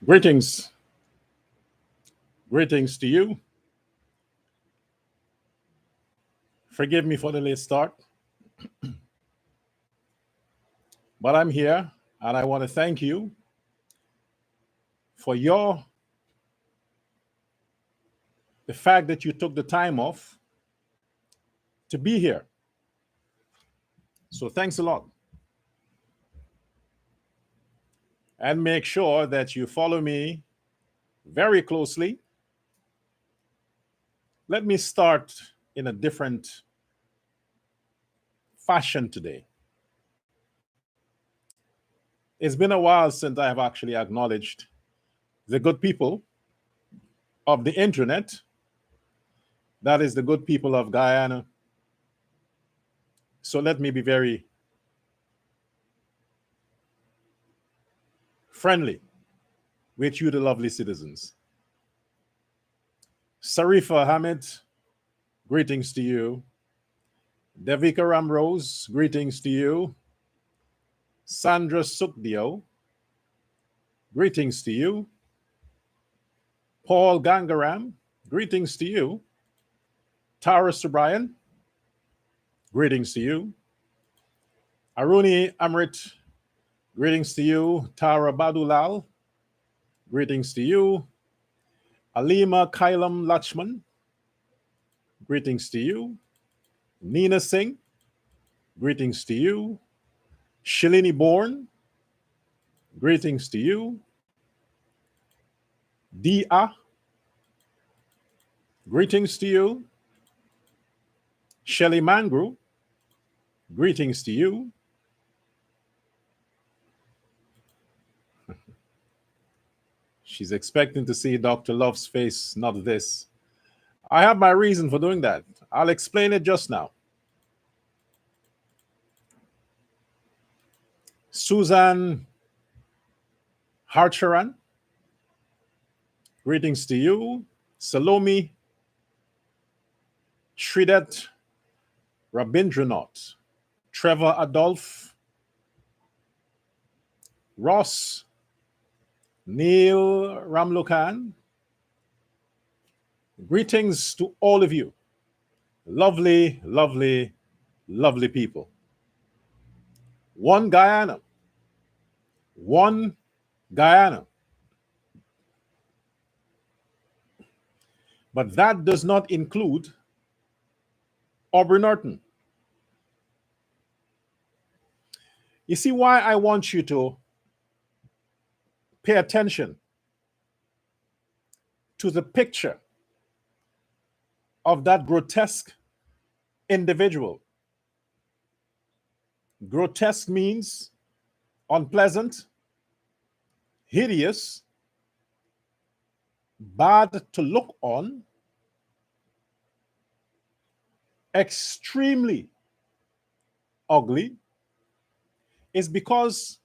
Greetings. Greetings to you. Forgive me for the late start, but I'm here and I want to thank you for the fact that you took the time off to be here. So thanks a lot. And make sure that you follow me very closely. Let me start in a different fashion today. It's been a while since I have actually acknowledged the good people of the internet. That is the good people of Guyana. So let me be very friendly with you, the lovely citizens. Sarifa Hamid, greetings to you. Devika Ramrose, greetings to you. Sandra Sukdio, greetings to you. Paul Gangaram, greetings to you. Tara Subrian, greetings to you. Aruni Amrit, greetings to you. Tara Badulal, greetings to you. Alima Kailam Lachman, greetings to you. Nina Singh, greetings to you. Shalini Bourne, greetings to you. Dia, greetings to you. Shelly Mangru, greetings to you. She's expecting to see Dr. Love's face, not this. I have my reason for doing that. I'll explain it just now. Susan Harcharan, greetings to you. Salome Shridat Rabindranath, Trevor Adolph, Ross, Neil Ramlukan. Greetings to all of you. Lovely, lovely, lovely people. One Guyana. One Guyana. But that does not include Aubrey Norton. You see why I want you to pay attention to the picture of that grotesque individual. Grotesque means unpleasant, hideous, bad to look on, extremely ugly, is because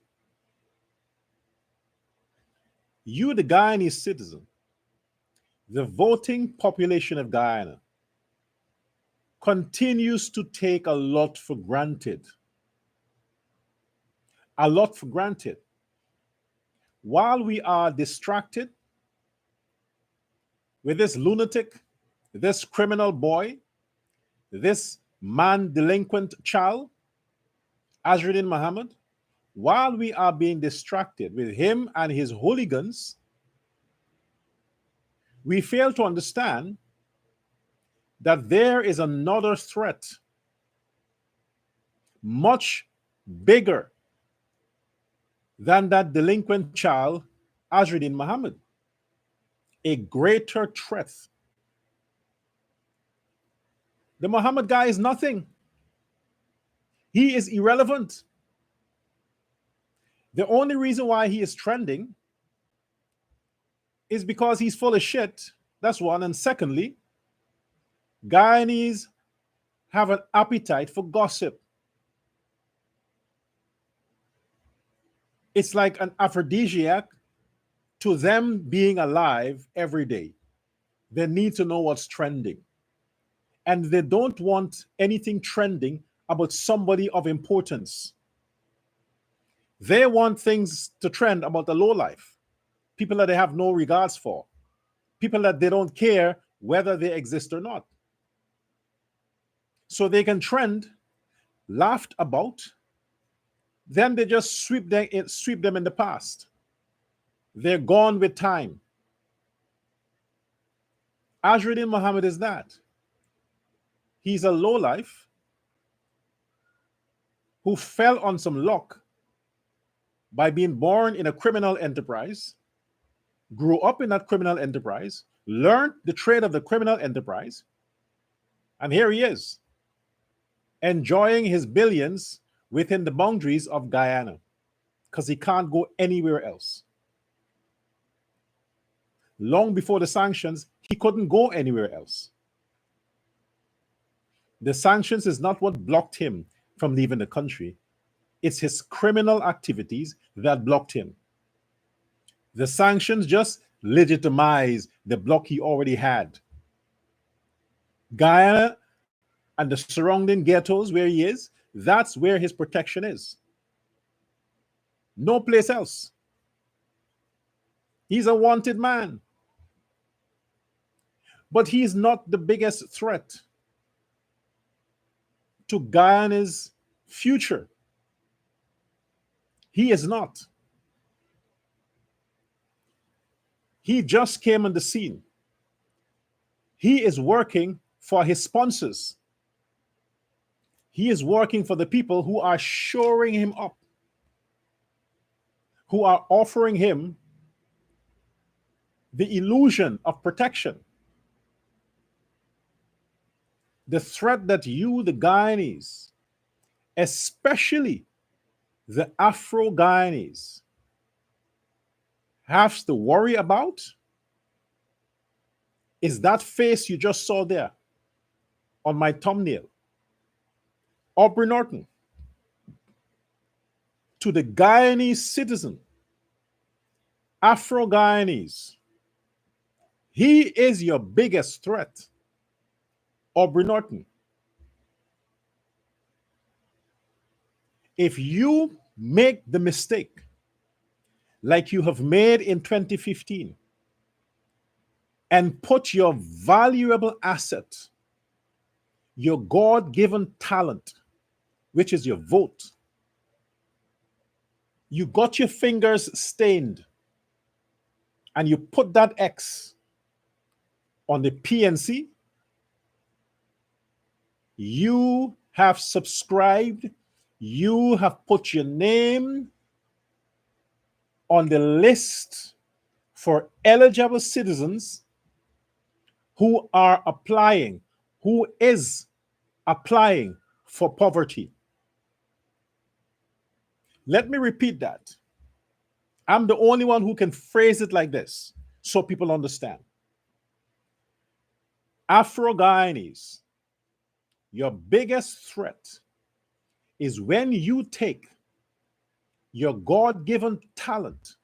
you, the Guyanese citizen, the voting population of Guyana, continues to take a lot for granted. A lot for granted. While we are distracted with this lunatic, this criminal boy, this man delinquent child, Azruddin Muhammad, while we are being distracted with him and his hooligans, we fail to understand that there is another threat, much bigger than that delinquent child, Azruddin Muhammad. A greater threat. The Muhammad guy is nothing. He is irrelevant. The only reason why he is trending is because he's full of shit. That's one. And secondly, Guyanese have an appetite for gossip. It's like an aphrodisiac to them being alive every day. They need to know what's trending. And they don't want anything trending about somebody of importance. They want things to trend about the lowlife. people that they have no regards for, people that they don't care whether they exist or not. So they can trend, laughed about, then they just sweep them in the past. They're gone with time. Azruddin Muhammad is that. He's a lowlife who fell on some luck by being born in a criminal enterprise, grew up in that criminal enterprise, learned the trade of the criminal enterprise, and here he is, enjoying his billions within the boundaries of Guyana, because he can't go anywhere else. Long before the sanctions, he couldn't go anywhere else. The sanctions is not what blocked him from leaving the country. It's his criminal activities that blocked him. The sanctions just legitimize the block he already had. Guyana and the surrounding ghettos where he is, that's where his protection is. No place else. He's a wanted man. But he's not the biggest threat to Guyana's future. He is not. He just came on the scene. He is working for his sponsors. He is working for the people who are shoring him up, who are offering him the illusion of protection. The threat that you, the Guyanese, especially the Afro-Guyanese, have to worry about is that face you just saw there on my thumbnail. Aubrey Norton, to the Guyanese citizen, Afro-Guyanese, he is your biggest threat. Aubrey Norton. If you make the mistake like you have made in 2015 and put your valuable asset, your God-given talent, which is your vote, you got your fingers stained and you put that X on the PNC, you have subscribed, you have put your name on the list for eligible citizens who are applying, who is applying for poverty. Let me repeat that. I'm the only one who can phrase it like this so people understand. Afro-Guyanese, your biggest threat is when you take your God-given talent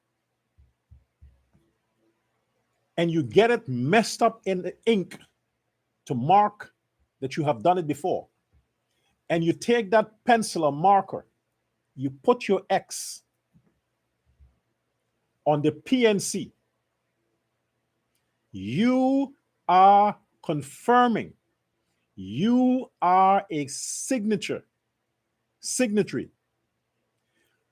and you get it messed up in the ink to mark that you have done it before. And you take that pencil or marker, you put your X on the PNC. You are confirming you are a signatory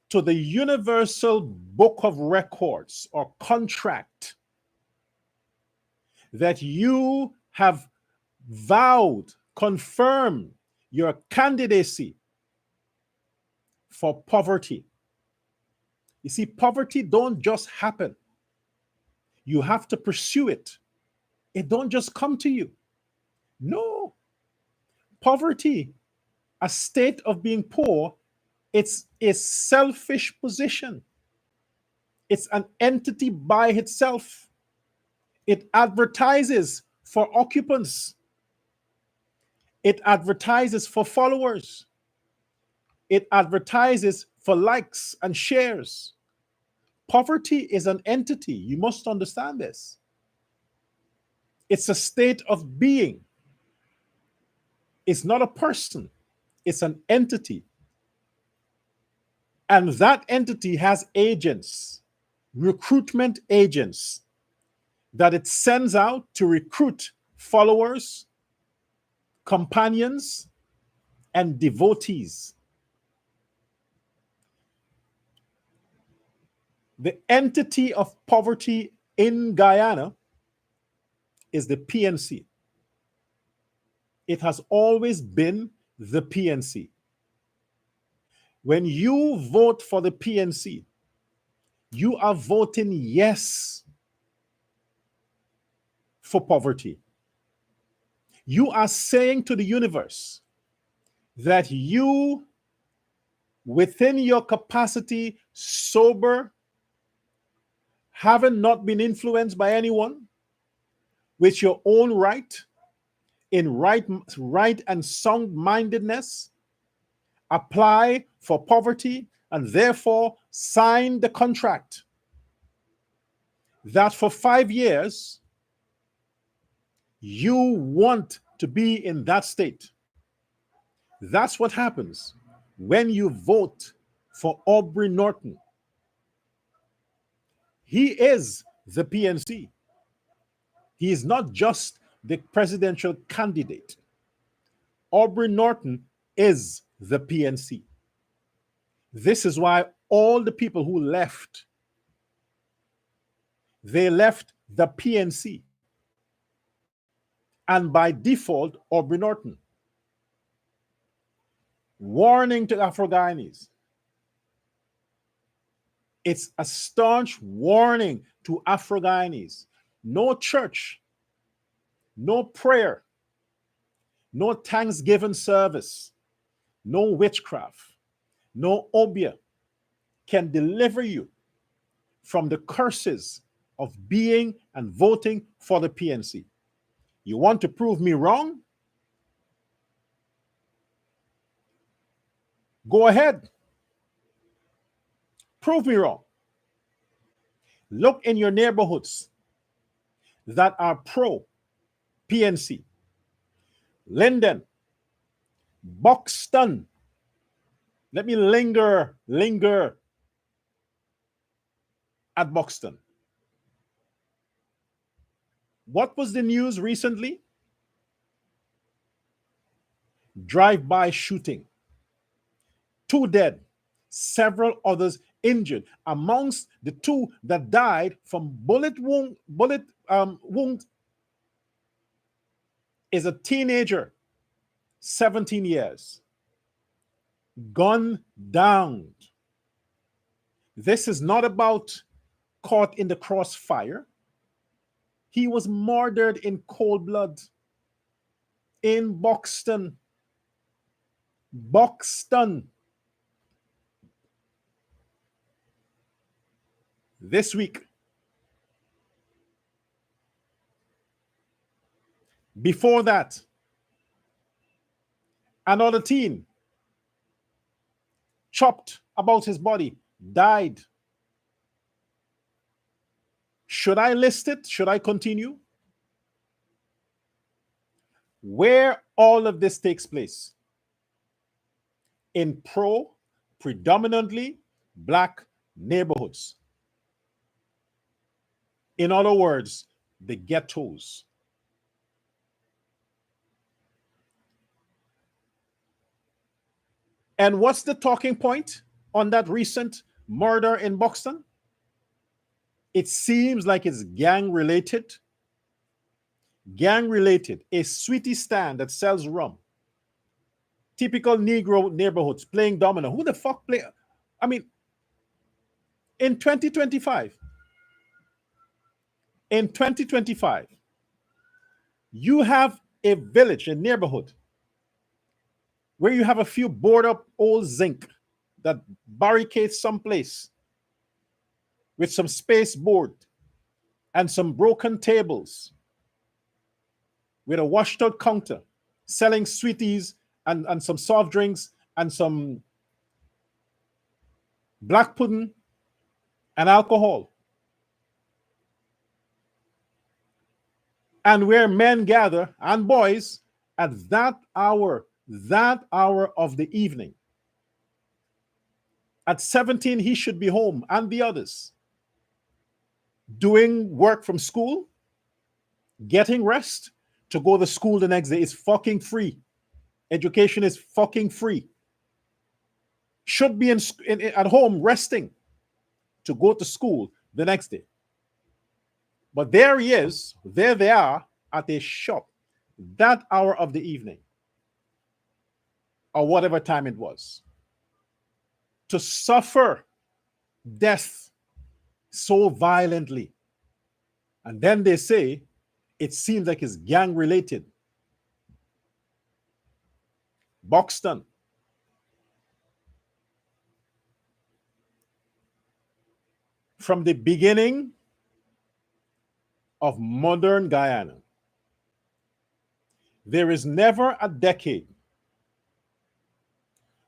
to the Universal Book of Records or contract that you have vowed, confirmed your candidacy for poverty. You see, poverty don't just happen. You have to pursue it. It don't just come to you. No. Poverty, a state of being poor, it's a selfish position. It's an entity by itself. It advertises for occupants. It advertises for followers. It advertises for likes and shares. Poverty is an entity. You must understand this. It's a state of being. It's not a person. It's an entity. And that entity has agents. recruitment agents that it sends out to recruit followers, companions, and devotees. The entity of poverty in Guyana is the PNC. It has always been the PNC. When you vote for the PNC, you are voting yes for poverty. You are saying to the universe that you, within your capacity, sober, having not been influenced by anyone, with your own right, in right and sound mindedness, apply for poverty and therefore sign the contract that for 5 years you want to be in that state. That's what happens when you vote for Aubrey Norton. He is the PNC. He is not just the presidential candidate. Aubrey Norton is the PNC. This is why all the people who left, they left the PNC. And by default, Aubrey Norton. Warning to Afro-Guyanese. It's a staunch warning to Afro-Guyanese. No church, no prayer, no Thanksgiving service, no witchcraft, no obia can deliver you from the curses of being and voting for the PNC. You want to prove me wrong? Go ahead. Prove me wrong. Look in your neighborhoods that are pro PNC. Linden, Buxton. Let me linger at Buxton. What was the news recently? Drive-by shooting. 2 dead, several others injured. Amongst the 2 that died from bullet wound is a teenager, 17 years, gunned down. This is not about caught in the crossfire. He was murdered in cold blood in Buxton. Buxton. This week. Before that, another teen chopped about his body, died. Should I list it? Should I continue? Where all of this takes place? In predominantly black neighborhoods. In other words, the ghettos. And what's the talking point on that recent murder in Buxton? It seems like it's gang related. Gang related. A sweetie stand that sells rum. Typical Negro neighborhoods playing domino. Who the fuck play? I mean, in 2025, you have a village, a neighborhood, where you have a few board up old zinc that barricades someplace with some space board and some broken tables with a washed out counter selling sweeties and some soft drinks and some black pudding and alcohol. And where men gather and boys at that hour of the evening. At 17, he should be home, and the others. doing work from school, getting rest, to go to school the next day is fucking free. Education is fucking free. Should be at home resting to go to school the next day. But there he is, there they are at a shop that hour of the evening or whatever time it was to suffer death so violently. And then they say it seems like it's gang related. Buxton. From the beginning of modern Guyana, there is never a decade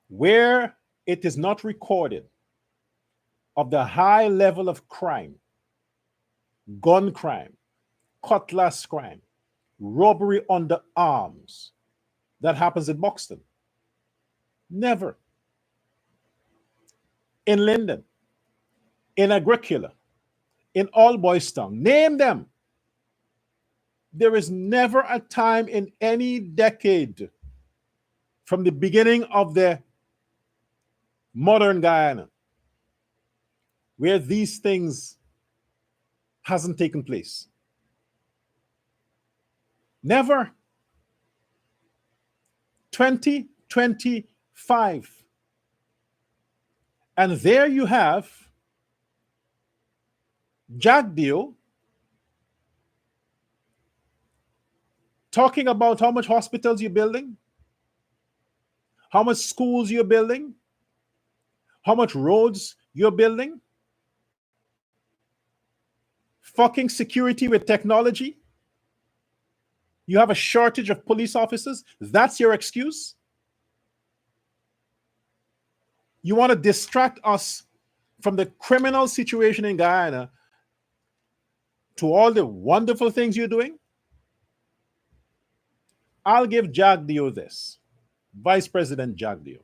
where it is not recorded of the high level of crime, gun crime, cutlass crime, robbery under arms that happens in Buxton. Never. In Linden, in Agricola, in All Boys Town, name them. There is never a time in any decade from the beginning of the modern Guyana where these things hasn't taken place. Never. 2025. And there you have Jack Deal talking about how much hospitals you're building, how much schools you're building, how much roads you're building, fucking security with technology. You have a shortage of police officers. That's your excuse? You want to distract us from the criminal situation in Guyana to all the wonderful things you're doing? I'll give Jack Dio this. Vice President Jack Dio.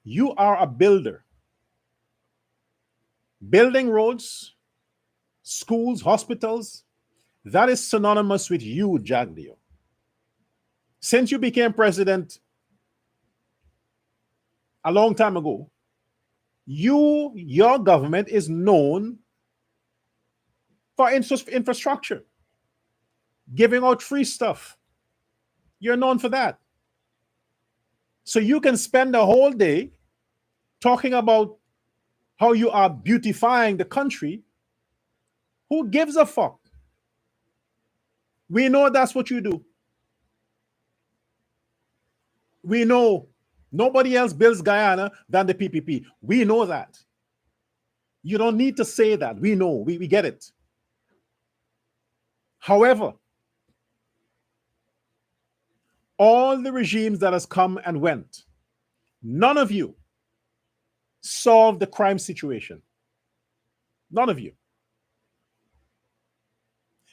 You are a builder. Building roads, schools, hospitals, that is synonymous with you, Jack Dio. Since you became president a long time ago, your government is known for infrastructure, giving out free stuff. You're known for that. So you can spend the whole day talking about how you are beautifying the country. Who gives a fuck? We know that's what you do. We know nobody else builds Guyana than the PPP. We know that. You don't need to say that. We know. We get it. However, all the regimes that has come and went, none of you solved the crime situation. None of you.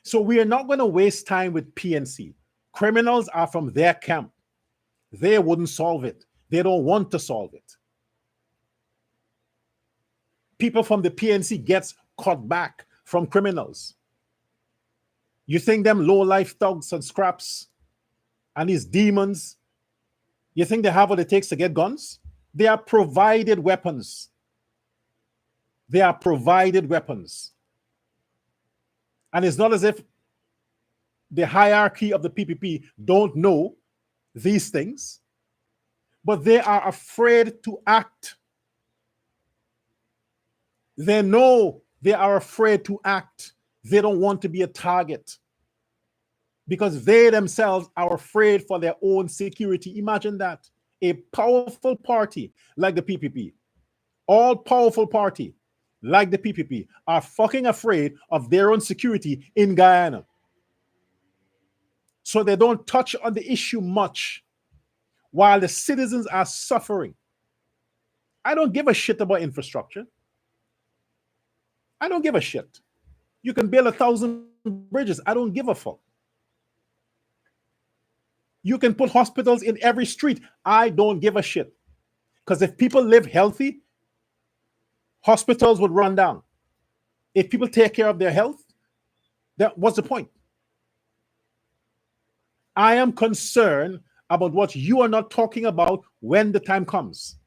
So we are not going to waste time with PNC. Criminals are from their camp. They wouldn't solve it. They don't want to solve it. People from the PNC gets caught back from criminals. You think them low-life thugs and scraps and these demons, you think they have what it takes to get guns? They are provided weapons. They are provided weapons. And it's not as if the hierarchy of the PPP don't know these things, but they are afraid to act. They know they are afraid to act. They don't want to be a target because they themselves are afraid for their own security. Imagine that. A powerful party like the PPP, all powerful party like the PPP are fucking afraid of their own security in Guyana. So they don't touch on the issue much while the citizens are suffering. I don't give a shit about infrastructure. I don't give a shit. You can build 1,000 bridges. I don't give a fuck. You can put hospitals in every street. I don't give a shit. Because if people live healthy, hospitals would run down. if people take care of their health, that what's the point? I am concerned about what you are not talking about when the time comes.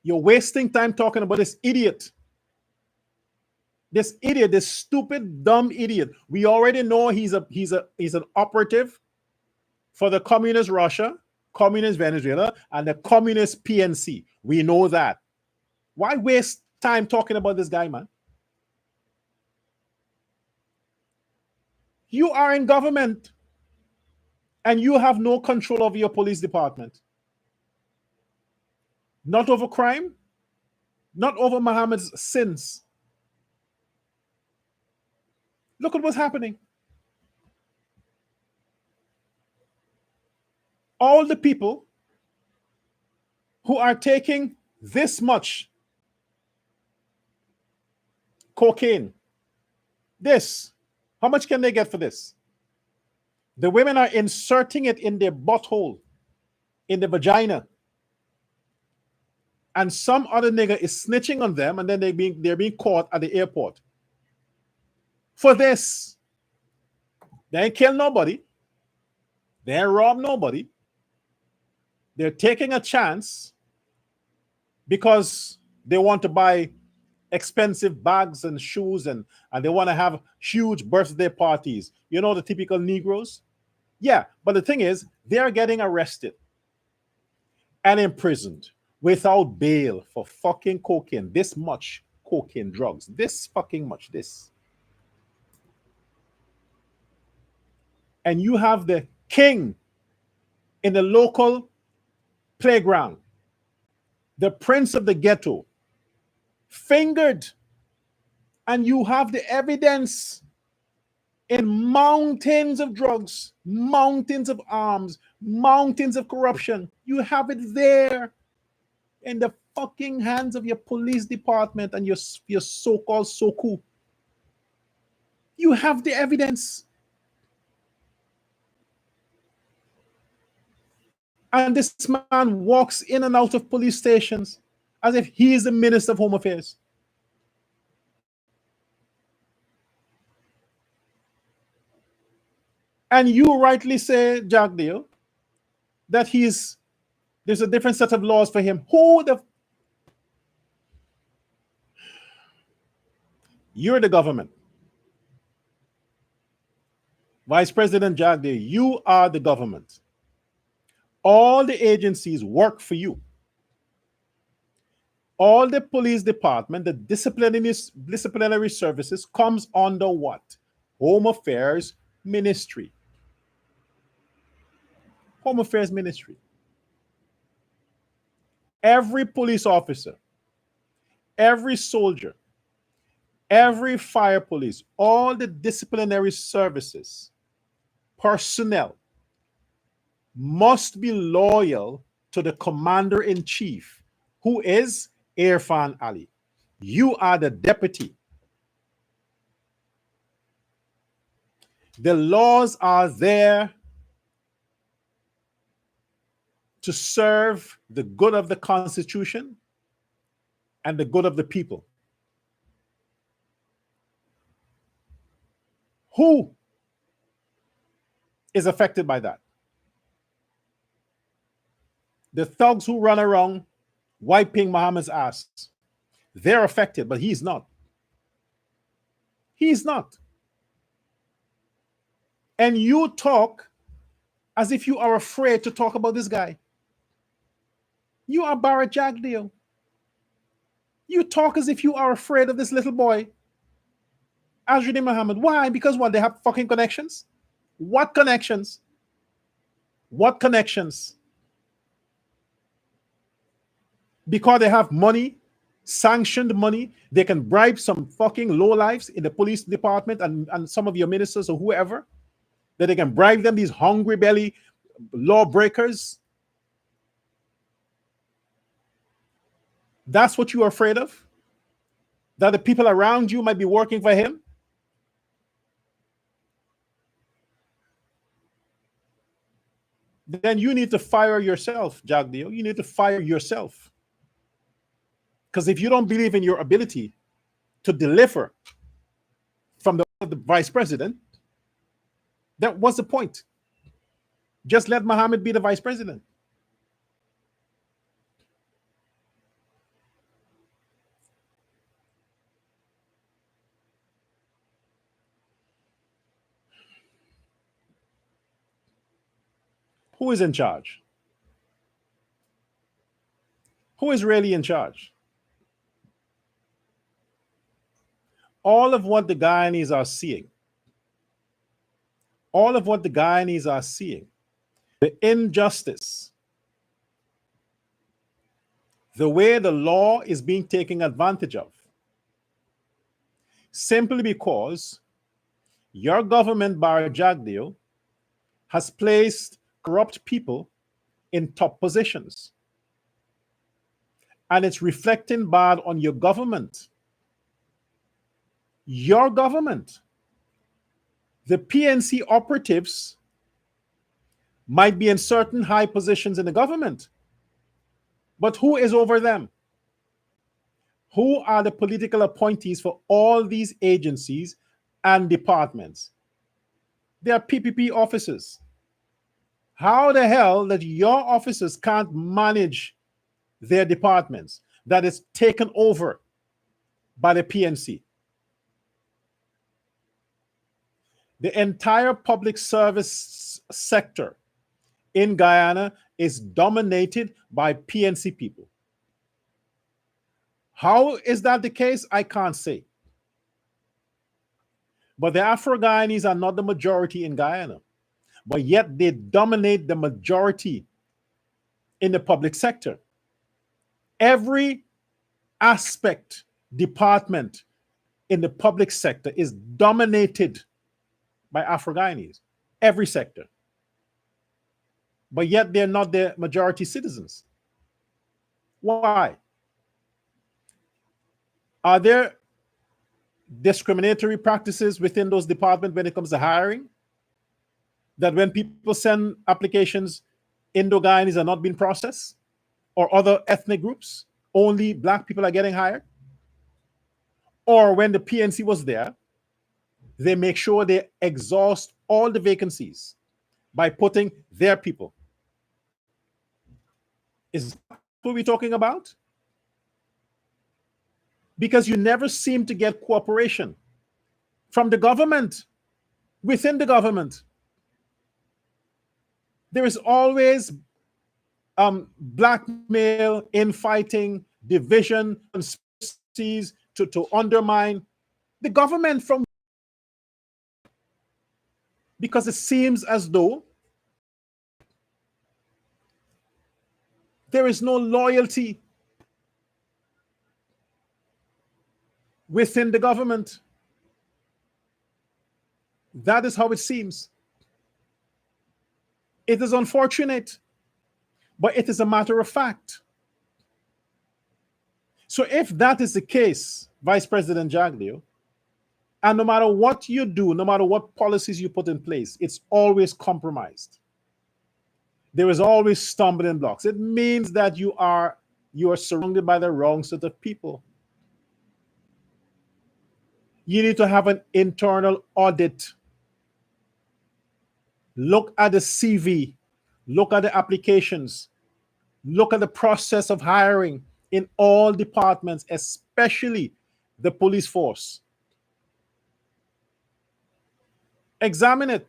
You're wasting time talking about this idiot. This idiot, this stupid, dumb idiot. We already know he's an operative for the communist Russia, communist Venezuela, and the communist PNC. We know that. Why waste time talking about this guy, man? You are in government and you have no control over your police department. Not over crime, not over Muhammad's sins. Look at what's happening. All the people who are taking this much cocaine, how much can they get for this? The women are inserting it in their butthole, in the vagina. And some other nigger is snitching on them, and then they're being caught at the airport. For this. They ain't kill nobody. They ain't rob nobody. They're taking a chance because they want to buy expensive bags and shoes and they want to have huge birthday parties. You know, the typical Negroes? Yeah, but the thing is, they're getting arrested and imprisoned without bail for fucking cocaine. This much cocaine drugs. This fucking much. This. And you have the king in the local playground, the prince of the ghetto, fingered, and you have the evidence in mountains of drugs, mountains of arms, mountains of corruption. You have it there in the fucking hands of your police department and your so-called Soku. You have the evidence. And this man walks in and out of police stations as if he is the Minister of Home Affairs. And you rightly say, Jack Dale, that there's a different set of laws for him. You're the government. Vice President Jack Dale, you are the government. All the agencies work for you. All the police department, the disciplinary services comes under what? Home Affairs Ministry. Home Affairs Ministry. Every police officer, every soldier, every fire police, all the disciplinary services, personnel must be loyal to the commander-in-chief, who is Irfan Ali. You are the deputy. The laws are there to serve the good of the Constitution and the good of the people. Who is affected by that? The thugs who run around wiping Muhammad's ass. They're affected, but he's not. He's not. And you talk as if you are afraid to talk about this guy. You are Barrett Jagdeo. You talk as if you are afraid of this little boy, Azruddin Muhammad. Why? Because what? They have fucking connections? What connections? What connections? Because they have money, sanctioned money, they can bribe some fucking lowlifes in the police department and some of your ministers or whoever, that they can bribe them, these hungry belly lawbreakers. That's what you are afraid of? That the people around you might be working for him? Then you need to fire yourself, Jagdeo. You need to fire yourself. Because if you don't believe in your ability to deliver from the vice president, that was the point. Just let Mohammed be the vice president. Who is in charge? Who is really in charge? All of what the Guyanese are seeing, the injustice, the way the law is being taken advantage of, simply because your government, Barra Jagdeo, has placed corrupt people in top positions. And it's reflecting bad on your government. Your government. The PNC operatives might be in certain high positions in the government, but who is over them? Who are the political appointees for all these agencies and departments? They are PPP officers. How the hell that your officers can't manage their departments that is taken over by the PNC? The entire public service sector in Guyana is dominated by PNC people. How is that the case? I can't say. But the Afro-Guyanese are not the majority in Guyana, but yet they dominate the majority in the public sector. Every aspect, department in the public sector is dominated by Afro-Guyanese. Every sector. But yet they're not the majority citizens. Why? Are there discriminatory practices within those departments when it comes to hiring? That when people send applications, Indo-Guyanese are not being processed? Or other ethnic groups, only black people are getting hired? Or when the PNC was there, they make sure they exhaust all the vacancies by putting their people. Is that what we're talking about? Because you never seem to get cooperation from the government, within the government. There is always blackmail, infighting, division, conspiracies to undermine the government from, because it seems as though there is no loyalty within the government. That is how it seems. It is unfortunate, but it is a matter of fact. So if that is the case, Vice President Jagdeo, and no matter what you do, no matter what policies you put in place, it's always compromised. There is always stumbling blocks. It means that you are surrounded by the wrong set of people. You need to have an internal audit. Look at the CV, look at the applications, look at the process of hiring in all departments, especially the police force. Examine it.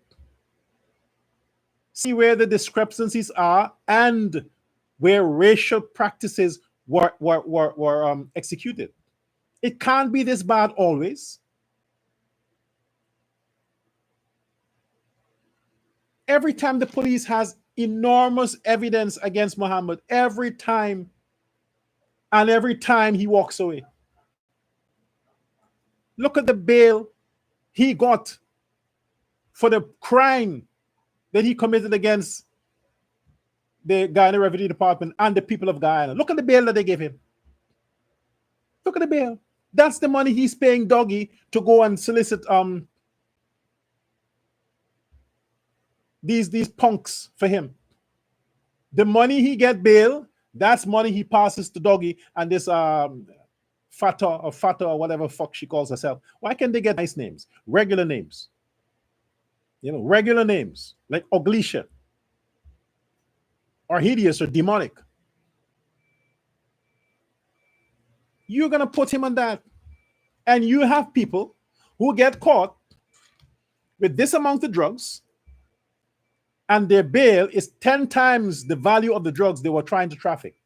See where the discrepancies are and where racial practices were executed. It can't be this bad always. Every time the police has enormous evidence against Muhammad, every time he walks away. Look at the bail he got for the crime that he committed against the Guyana Revenue Department and the people of Guyana. Look at the bail that they gave him. Look at the bail. That's the money he's paying Doggy to go and solicit these punks for him. The money he get bail, that's money he passes to Doggy and this Fata or whatever fuck she calls herself. Why can't they get nice names, regular names? Regular names like Oglisha or hideous or demonic. You're gonna put him on that, and you have people who get caught with this amount of drugs, and their bail is 10 times the value of the drugs they were trying to traffic.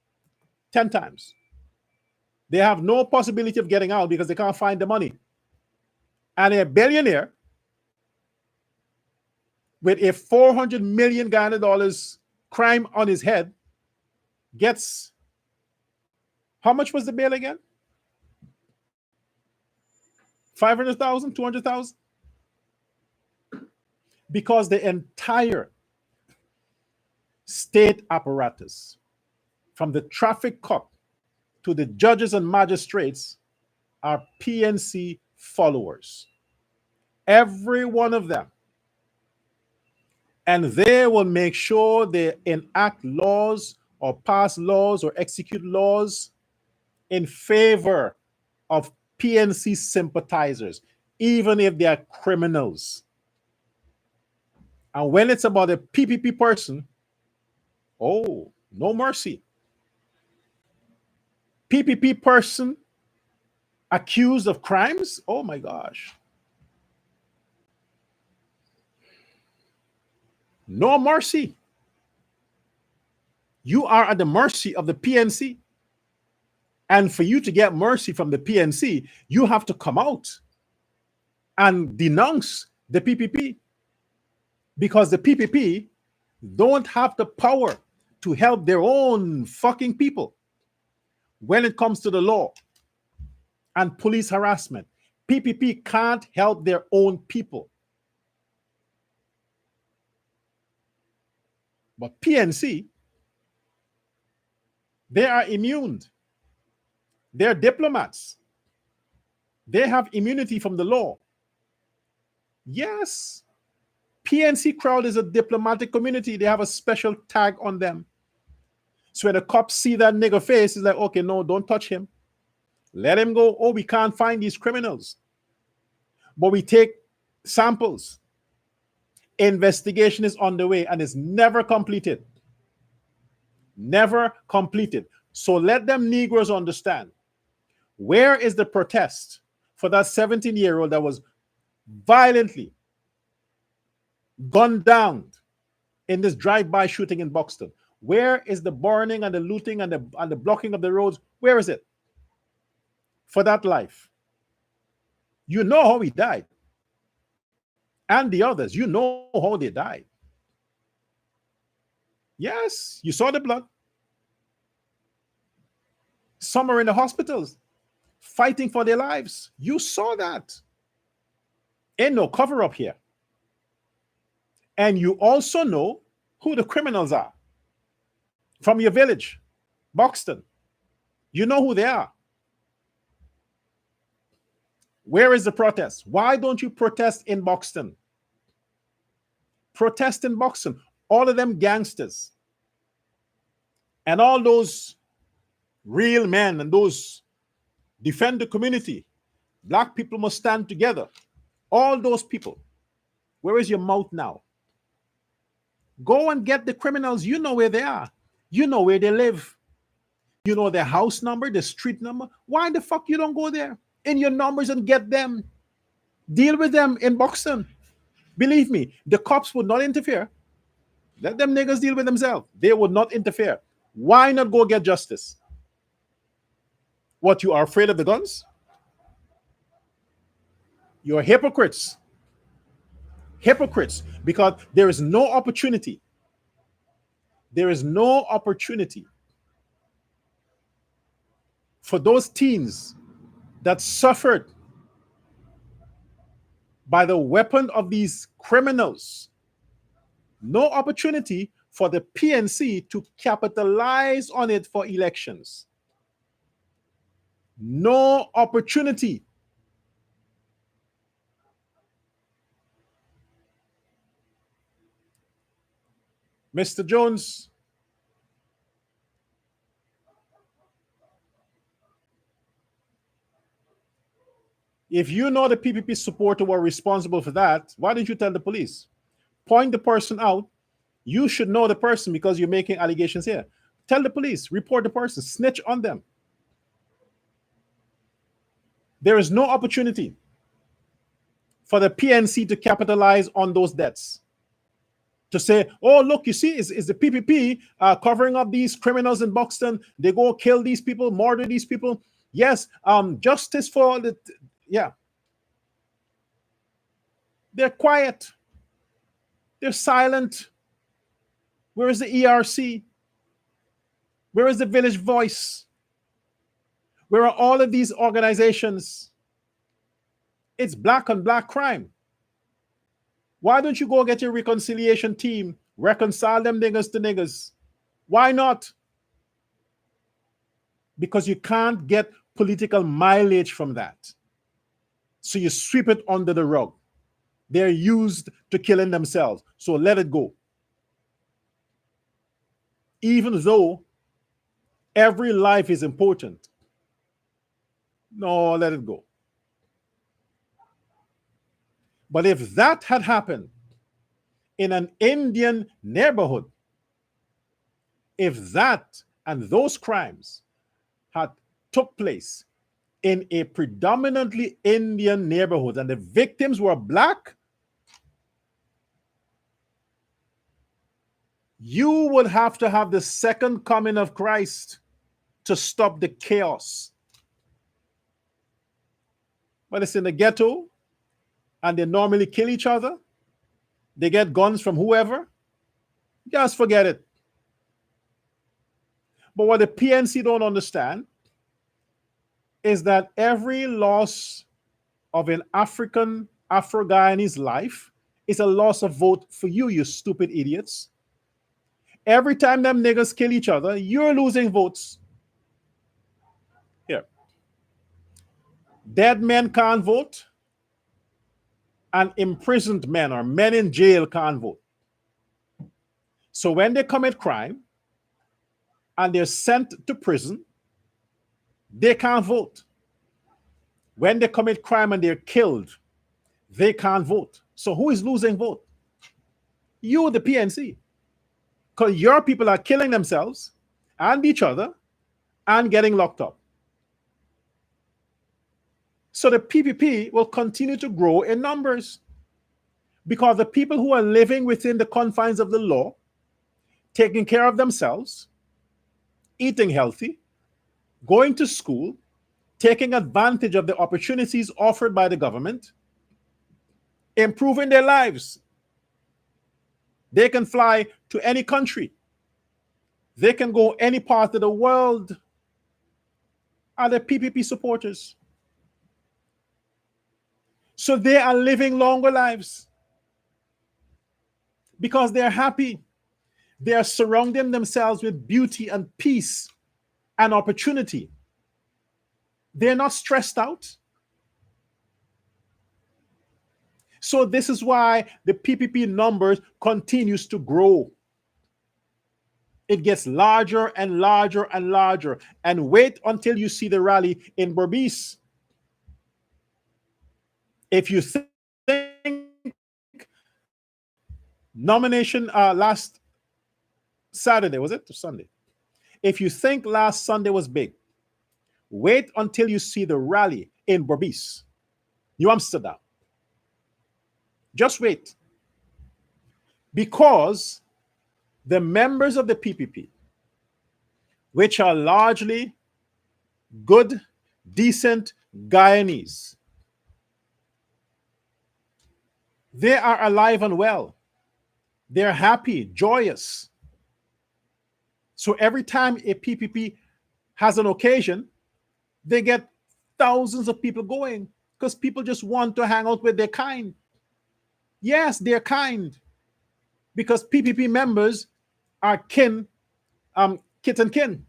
10 times. They have no possibility of getting out because they can't find the money. And a billionaire with a $400 million Ghana crime on his head gets, how much was the bail again? 500,000, 200,000? Because the entire state apparatus, from the traffic cop to the judges and magistrates, are PNC followers. Every one of them. And they will make sure they enact laws or pass laws or execute laws in favor of PNC sympathizers, even if they are criminals. And when it's about a PPP person, oh, no mercy. PPP person accused of crimes? Oh my gosh. No mercy. You are at the mercy of the PNC. And for you to get mercy from the PNC, you have to come out and denounce the PPP, because the PPP don't have the power to help their own fucking people when it comes to the law and police harassment. PPP can't help their own people. But PNC, they are immune. They're diplomats. They have immunity from the law. Yes, PNC crowd is a diplomatic community. They have a special tag on them. So when the cops see that nigger face, it's like, okay, no, don't touch him. Let him go. Oh, we can't find these criminals. But we take samples. Investigation is underway and is never completed. Never completed. So let them Negroes understand. Where is the protest for that 17-year-old that was violently gunned down in this drive-by shooting in Buxton? Where is the burning and the looting and the blocking of the roads? Where is it for that life? You know how he died. And the others, you know how they died. Yes, you saw the blood. Some are in the hospitals fighting for their lives. You saw that. Ain't no cover up here. And you also know who the criminals are from your village, Buxton. You know who they are. Where is the protest? Why don't you protest in Buxton? Protest in Buxton. All of them gangsters. And all those real men and those defend the community. Black people must stand together. All those people. Where is your mouth now? Go and get the criminals. You know where they are. You know where they live. You know their house number, the street number. Why the fuck you don't go there in your numbers and get them? Deal with them in Buxton. Believe me, the cops would not interfere. Let them niggas deal with themselves. They would not interfere. Why not go get justice? What, you are afraid of the guns? You're hypocrites. Hypocrites, because there is no opportunity. There is no opportunity for those teens that suffered by the weapon of these criminals. No opportunity for the PNC to capitalize on it for elections. No opportunity. Mr. Jones, If you know the PPP supporter were responsible for that, why didn't you tell the police? Point the person out. You should know the person because you're making allegations here. Tell the police, report the person, snitch on them. There is no opportunity for the PNC to capitalize on those debts. To say, oh, look, you see, is the PPP covering up these criminals in Buxton? They go kill these people, murder these people. Yes, justice for the, yeah. They're quiet. They're silent. Where is the ERC? Where is the Village Voice? Where are all of these organizations? It's black on black crime. Why don't you go get your reconciliation team, reconcile them niggas to niggas? Why not? Because you can't get political mileage from that. So you sweep it under the rug. They're used to killing themselves. So let it go. Even though every life is important. No, let it go. But if that had happened in an Indian neighborhood, if that and those crimes had took place in a predominantly Indian neighborhood and the victims were black, you would have to have the second coming of Christ to stop the chaos. But it's in the ghetto and they normally kill each other. They get guns from whoever. Just forget it. But what the PNC don't understand is that every loss of an Afro-Guyanese life is a loss of vote for you, you stupid idiots. Every time them niggas kill each other, you're losing votes. Here. Dead men can't vote, and imprisoned men or men in jail can't vote. So when they commit crime and they're sent to prison, they can't vote. When they commit crime and they're killed, they can't vote. So who is losing vote? You, the PNC. Because your people are killing themselves and each other and getting locked up. So the PPP will continue to grow in numbers because the people who are living within the confines of the law, taking care of themselves, eating healthy, going to school, taking advantage of the opportunities offered by the government, improving their lives. They can fly to any country. They can go any part of the world. Are the PPP supporters? So they are living longer lives because they're happy. They are surrounding themselves with beauty and peace and opportunity. They're not stressed out. So this is why the PPP numbers continues to grow. It gets larger and larger and larger. And wait until you see the rally in Berbice. If you think nomination last Saturday, was it? Or Sunday? If you think last Sunday was big, wait until you see the rally in Berbice, New Amsterdam. Just wait. Because the members of the PPP, which are largely good, decent Guyanese, they are alive and well. They're happy, joyous. So every time a PPP has an occasion, they get thousands of people going because people just want to hang out with their kind. Yes, they're kind because PPP members are kit and kin.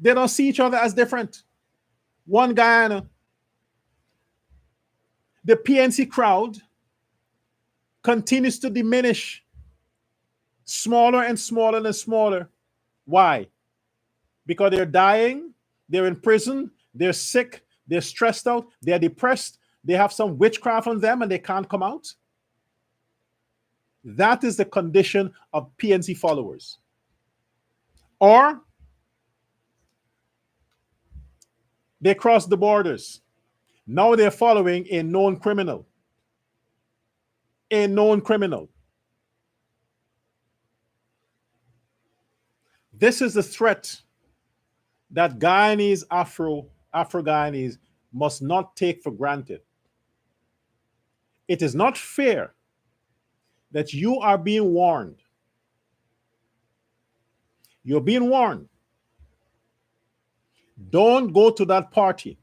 They don't see each other as different. One Guyana. The PNC crowd continues to diminish, smaller and smaller and smaller. Why? Because they're dying, they're in prison, they're sick, they're stressed out, they're depressed, they have some witchcraft on them and they can't come out. That is the condition of PNC followers. Or they cross the borders. Now they're following a known criminal. A known criminal. This is the threat that Guyanese, Afro-Guyanese must not take for granted. It is not fair that you are being warned. You're being warned. Don't go to that party.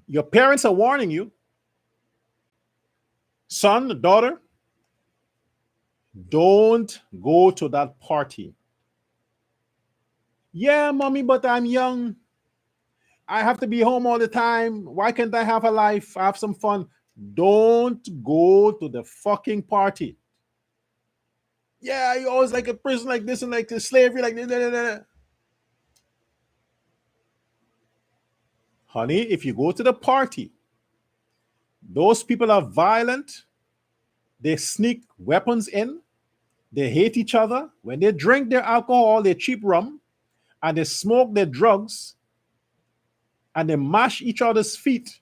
Your parents are warning you. Son, daughter, don't go to that party. Yeah, mommy, but I'm young. I have to be home all the time. Why can't I have a life? Have some fun. Don't go to the fucking party. Yeah, you always like a prison like this and like a slavery like this. Honey, if you go to the party, those people are violent. They sneak weapons in. They hate each other. When they drink their alcohol, their cheap rum, and they smoke their drugs, and they mash each other's feet,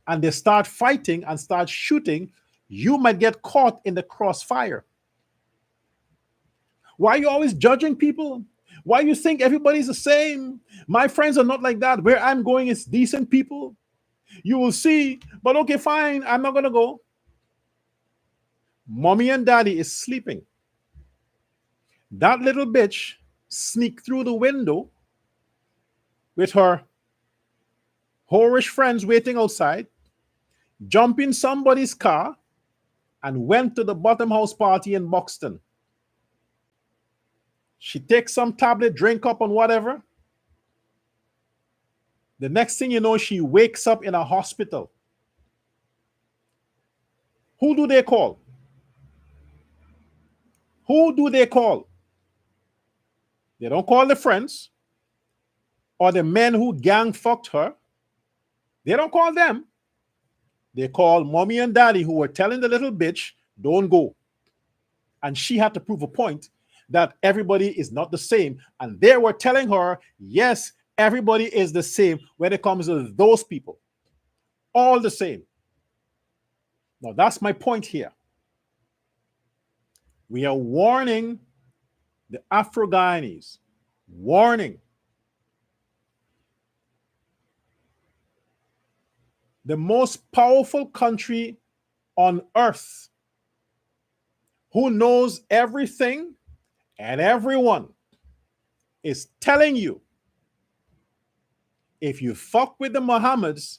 and they start fighting and start shooting, you might get caught in the crossfire. Why are you always judging people? Why you think everybody's the same? My friends are not like that. Where I'm going is decent people. You will see. But okay, fine. I'm not going to go. Mommy and daddy is sleeping. That little bitch sneaked through the window with her whorish friends waiting outside, jumped in somebody's car, and went to the bottom house party in Buxton. She takes some tablet, drink up on whatever. The next thing you know, she wakes up in a hospital. Who do they call? Who do they call? They don't call the friends or the men who gang fucked her. They don't call them. They call mommy and daddy who were telling the little bitch, don't go. And she had to prove a point that everybody is not the same. And they were telling her, yes, everybody is the same when it comes to those people. All the same. Now, that's my point here. We are warning the Afro-Guyanese, warning the most powerful country on earth who knows everything and everyone is telling you, if you fuck with the Mohammeds,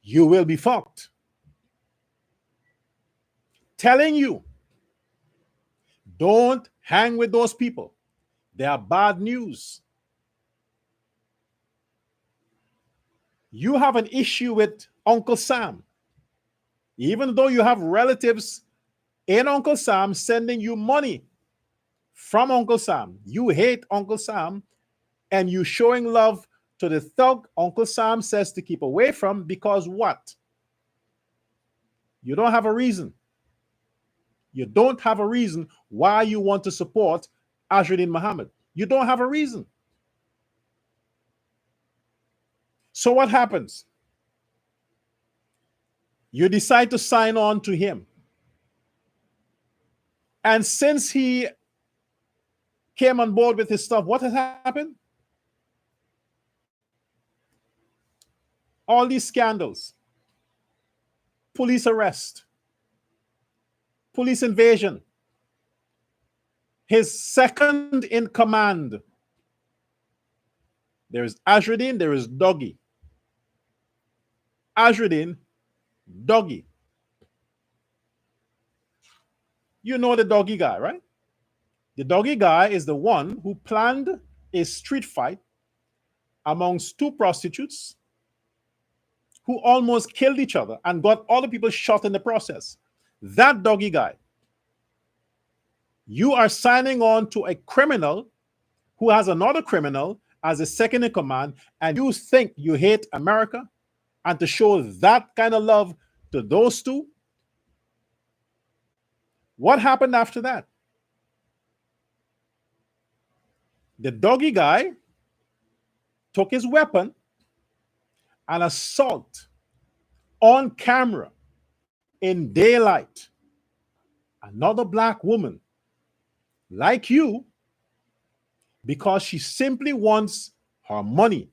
you will be fucked. Telling you, don't hang with those people. They are bad news. You have an issue with Uncle Sam. Even though you have relatives in Uncle Sam sending you money from Uncle Sam, you hate Uncle Sam and you showing love to the thug Uncle Sam says to keep away from because what? You don't have a reason. You don't have a reason why you want to support Azruddin Muhammad. You don't have a reason. So what happens? You decide to sign on to him. And since he came on board with his stuff, what has happened? All these scandals, police arrest, police invasion, his second in command. There is Azruddin, there is Doggy. Azruddin, Doggy. You know the Doggy guy, right? The Doggy guy is the one who planned a street fight amongst two prostitutes who almost killed each other and got all the people shot in the process. That Doggy guy. You are signing on to a criminal who has another criminal as a second in command, and you think you hate America, and to show that kind of love to those two, what happened after that? The doggy guy took his weapon and assault on camera in daylight another black woman like you because she simply wants her money.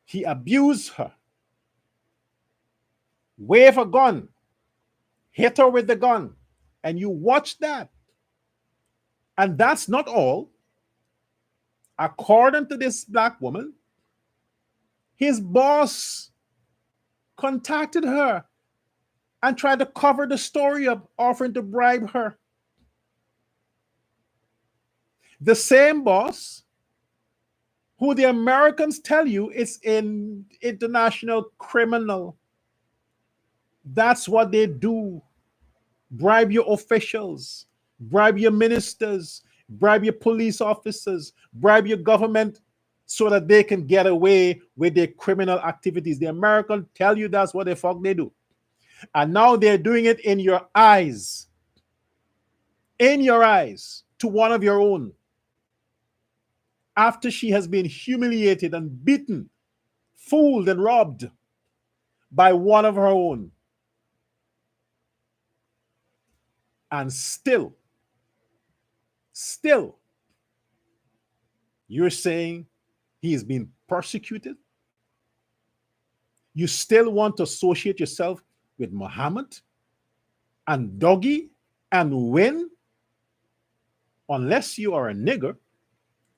He abused her, wave a gun, hit her with the gun, and you watch that. And that's not all. According to this black woman, his boss contacted her and tried to cover the story up, offering to bribe her. The same boss who the Americans tell you is an international criminal. That's what they do. Bribe your officials, bribe your ministers, bribe your police officers, bribe your government so that they can get away with their criminal activities. The Americans tell you that's what the fuck they do. And now they're doing it in your eyes. In your eyes, to one of your own. After she has been humiliated and beaten, fooled and robbed by one of her own. And still, you're saying he is being persecuted? You still want to associate yourself with Muhammad and Doggy and win? Unless you are a nigger,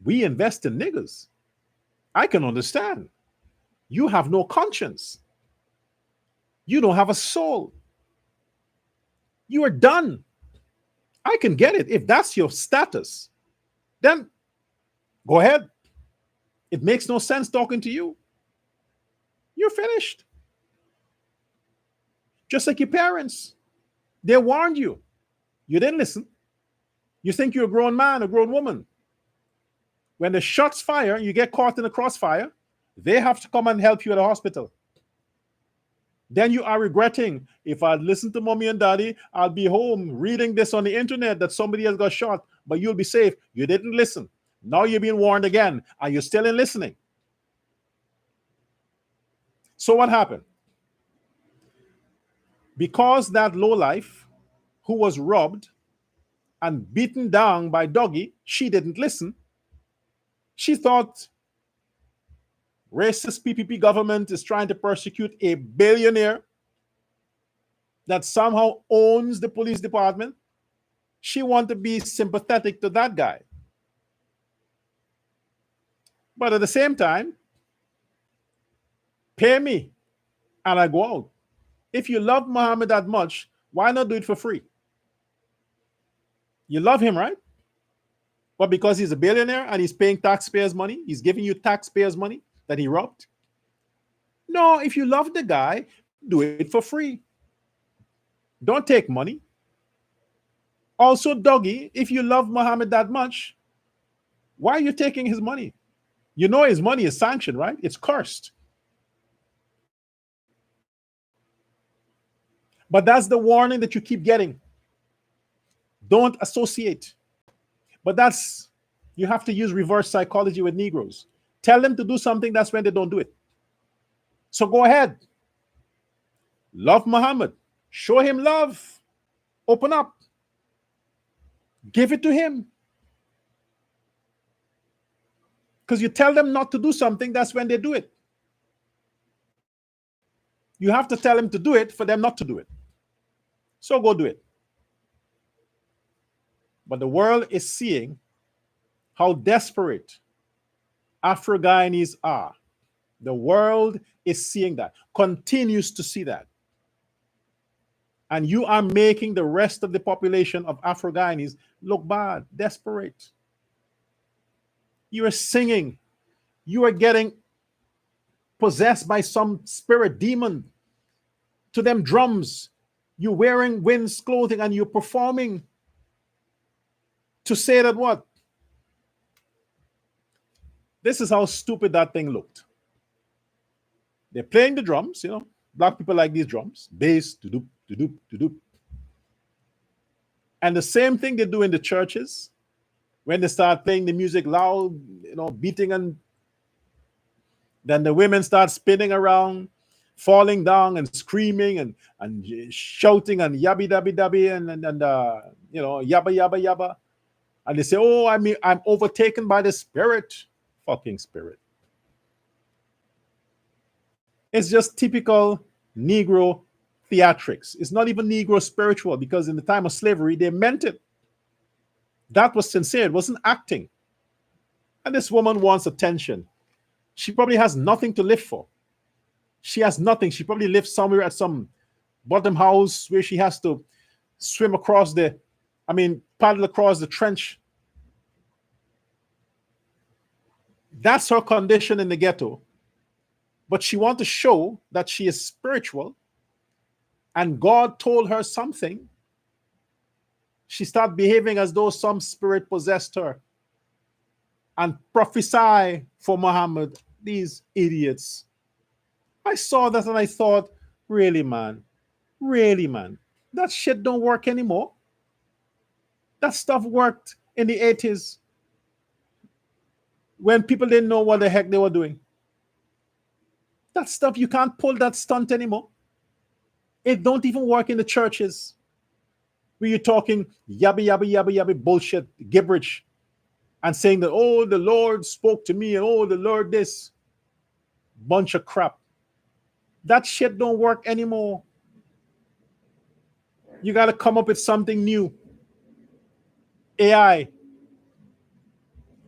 we invest in niggers. I can understand. You have no conscience. You don't have a soul. You are done. I can get it. If that's your status, then go ahead. It makes no sense talking to you. You're finished. Just like your parents. They warned you. You didn't listen. You think you're a grown man, a grown woman. When the shots fire, you get caught in the crossfire, they have to come and help you at the hospital. Then you are regretting, if I'd listened to mommy and daddy, I'll be home reading this on the internet that somebody else got shot, but you'll be safe. You didn't listen. Now you're being warned again, and you're still in listening. So what happened? Because that lowlife who was robbed and beaten down by Doggy, she didn't listen. She thought racist PPP government is trying to persecute a billionaire that somehow owns the police department. She wanted to be sympathetic to that guy. But at the same time, pay me and I go out. If you love Muhammad that much, why not do it for free? You love him, right? But because he's a billionaire and he's paying taxpayers' money, he's giving you taxpayers' money that he robbed? No, if you love the guy, do it for free. Don't take money. Also, Doggy, if you love Muhammad that much, why are you taking his money? You know his money is sanctioned, right? It's cursed. But that's the warning that you keep getting. Don't associate. But that's, you have to use reverse psychology with Negroes. Tell them to do something, that's when they don't do it. So go ahead. Love Muhammad. Show him love. Open up. Give it to him. Because you tell them not to do something, that's when they do it. You have to tell them to do it for them not to do it. So go do it. But the world is seeing how desperate Afro-Guyanese are. The world is seeing that, continues to see that. And you are making the rest of the population of Afro-Guyanese look bad, desperate. You are singing. You are getting possessed by some spirit demon. To them drums. You're wearing Wynn's clothing and you're performing to say that what? This is how stupid that thing looked. They're playing the drums, Black people like these drums, bass, to-doop, to-doop, to-doop. And the same thing they do in the churches when they start playing the music loud, beating, and then the women start spinning around, falling down and screaming and shouting and yabby dabby dabby and yabba yabba yabba. And they say, "Oh, I'm overtaken by the spirit." Fucking spirit. It's just typical Negro theatrics. It's not even Negro spiritual, because in the time of slavery, they meant it. That was sincere. It wasn't acting. And this woman wants attention. She probably has nothing to live for. She has nothing. She probably lives somewhere at some bottom house where she has to swim across paddle across the trench. That's her condition in the ghetto. But she wants to show that she is spiritual, and God told her something. She started behaving as though some spirit possessed her and prophesy for Muhammad. These idiots. I saw that and I thought, really, man, that shit don't work anymore. That stuff worked in the 80s when people didn't know what the heck they were doing. That stuff, you can't pull that stunt anymore. It don't even work in the churches where you're talking yabby, yabby, yabby, yabby bullshit, gibberish, and saying that, oh, the Lord spoke to me, and oh, the Lord this. Bunch of crap. That shit don't work anymore. You got to come up with something new. AI.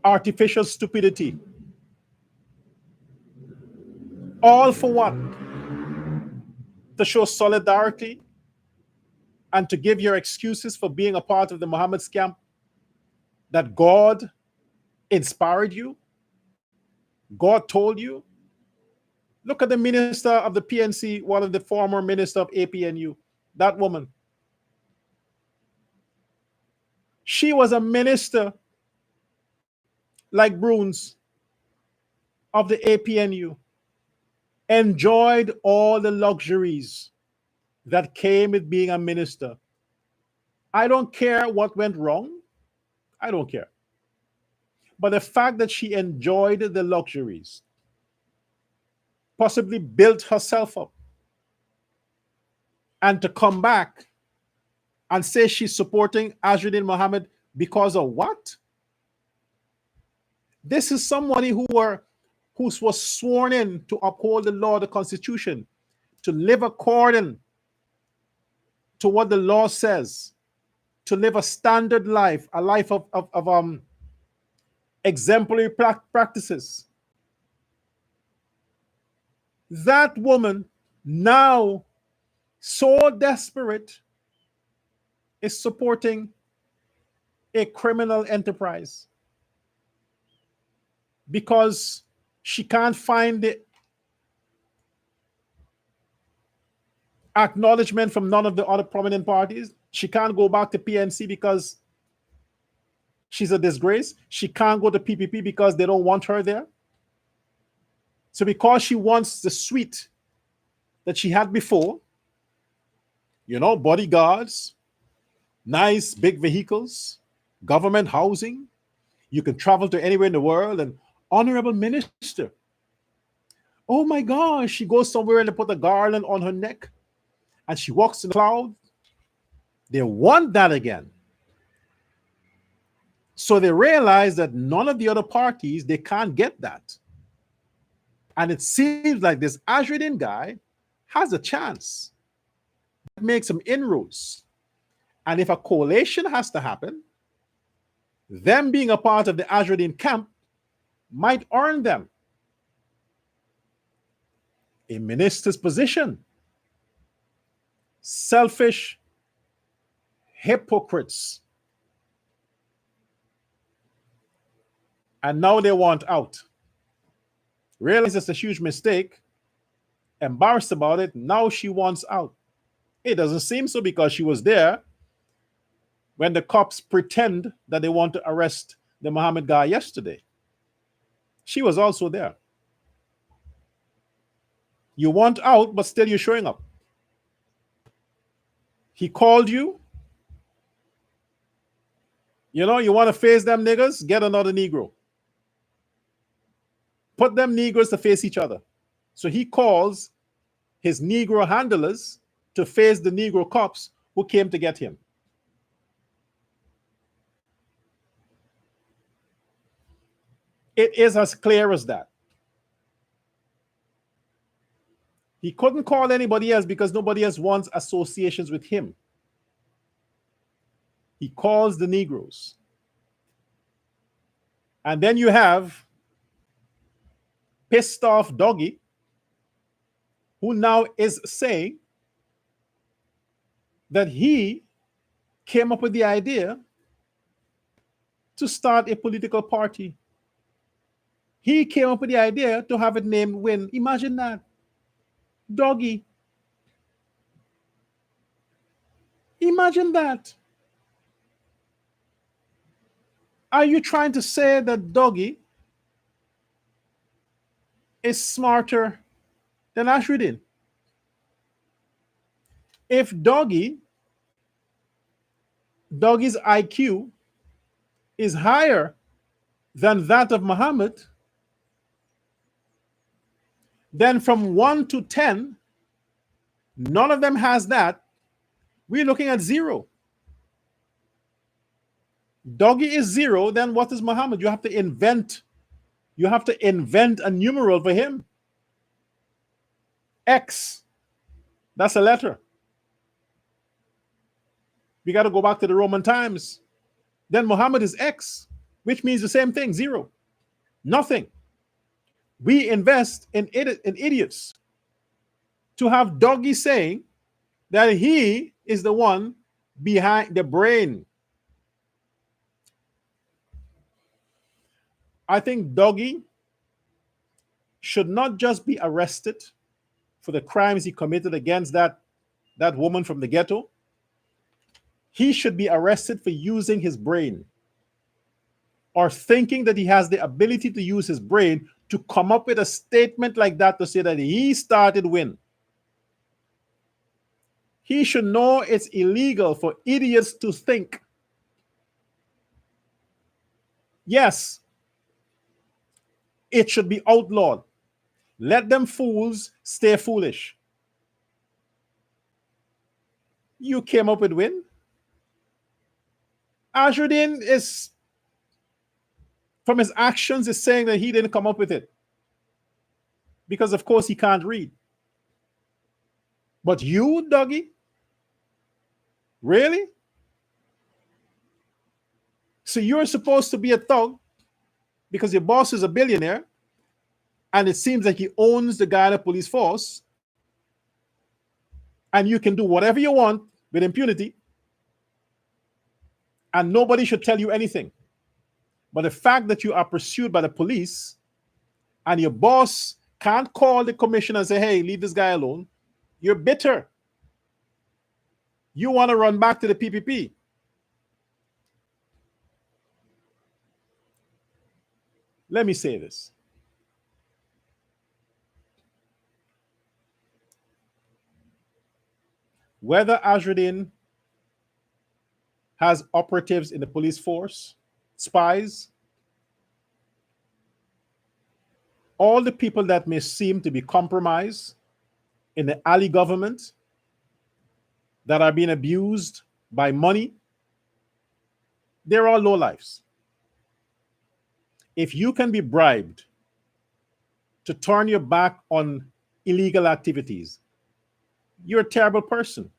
Artificial stupidity. All for what? To show solidarity and to give your excuses for being a part of the Muhammad scam. That God inspired you. God told you. Look at the minister of the PNC, one of the former minister of APNU, that woman. She was a minister like Bruns of the APNU, enjoyed all the luxuries that came with being a minister. I don't care what went wrong. I don't care. But the fact that she enjoyed the luxuries, possibly built herself up, and to come back and say she's supporting Azruddin Mohammed because of what? This is somebody who was sworn in to uphold the law, the Constitution, to live according to what the law says, to live a standard life, a life of exemplary practices. That woman, now so desperate, is supporting a criminal enterprise because she can't find the acknowledgement from none of the other prominent parties. She can't go back to PNC because she's a disgrace. She can't go to PPP because they don't want her there. So because she wants the suite that she had before, bodyguards, nice big vehicles, government housing, you can travel to anywhere in the world, and honorable minister. Oh my gosh, she goes somewhere and they put a garland on her neck and she walks in the cloud. They want that again. So they realize that none of the other parties, they can't get that. And it seems like this Azruddin guy has a chance. Make some inroads. And if a coalition has to happen, them being a part of the Azruddin camp might earn them a minister's position. Selfish hypocrites. And now they want out. Realize it's a huge mistake. Embarrassed about it. Now she wants out. It doesn't seem so because she was there when the cops pretend that they want to arrest the Muhammad guy yesterday. She was also there. You want out, but still you're showing up. He called you. You know, you want to face them niggas? Get another Negro. Put them Negroes to face each other. So he calls his Negro handlers to face the Negro cops who came to get him. It is as clear as that. He couldn't call anybody else because nobody else wants associations with him. He calls the Negroes. And then you have pissed off Doggy, who now is saying that he came up with the idea to start a political party. He came up with the idea to have it named Win. Imagine that. Doggy. Imagine that. Are you trying to say that Doggy is smarter than Ashridin? If Doggy's IQ is higher than that of Muhammad, then from 1 to 10, none of them has that. We're looking at 0. Doggy is 0, then what is Muhammad? You have to invent a numeral for him. X. That's a letter. We got to go back to the Roman times. Then Muhammad is X, which means the same thing, 0. Nothing. We invest in idiots to have Doggy saying that he is the one behind the brain. I think Doggy should not just be arrested for the crimes he committed against that woman from the ghetto. He should be arrested for using his brain or thinking that he has the ability to use his brain to come up with a statement like that to say that he started Win. He should know it's illegal for idiots to think. Yes, it should be outlawed. Let them fools stay foolish. You came up with Win. Ashridin is, from his actions, is saying that he didn't come up with it. Because, of course, he can't read. But you, Doggy? Really? So you're supposed to be a thug because your boss is a billionaire and it seems like he owns the Guyana police force and you can do whatever you want with impunity and nobody should tell you anything. But the fact that you are pursued by the police and your boss can't call the commissioner and say, hey, leave this guy alone, you're bitter. You want to run back to the PPP. Let me say this. Whether Ashridin has operatives in the police force, spies, all the people that may seem to be compromised in the alley government that are being abused by money, they're all lowlifes. If you can be bribed to turn your back on illegal activities, you're a terrible person.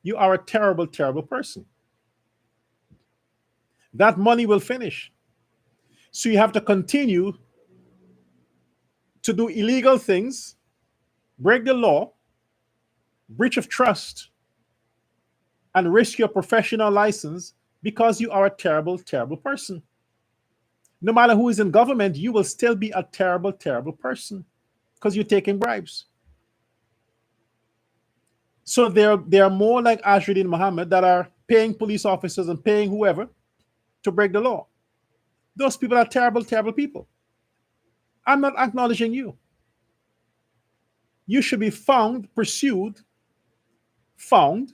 You are a terrible, terrible person. That money will finish. So you have to continue to do illegal things, break the law, breach of trust, and risk your professional license because you are a terrible, terrible person. No matter who is in government, you will still be a terrible, terrible person because you're taking bribes. So there are more like Ashridin Muhammad that are paying police officers and paying whoever to break the law. Those people are terrible, terrible people. I'm not acknowledging you. You should be found, pursued, found,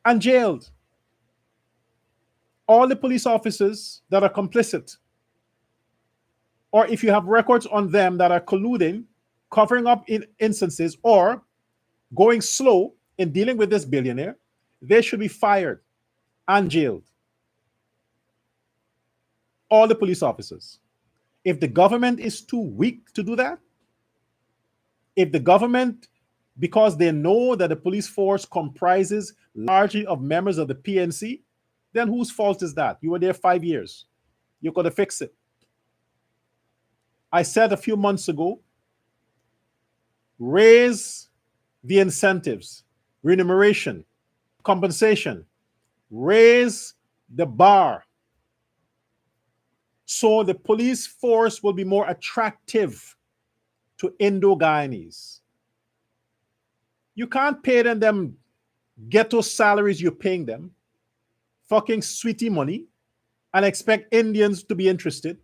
and jailed. All the police officers that are complicit, or if you have records on them that are colluding, covering up in instances, or going slow in dealing with this billionaire, they should be fired and jailed. All the police officers. If the government is too weak to do that, if the government, because they know that the police force comprises largely of members of the PNC, then whose fault is that? You were there 5 years. You got to fix it. I said a few months ago, raise the incentives, remuneration, compensation, raise the bar so the police force will be more attractive to Indo-Guyanese. You can't pay them ghetto salaries you're paying them, fucking sweetie money, and expect Indians to be interested.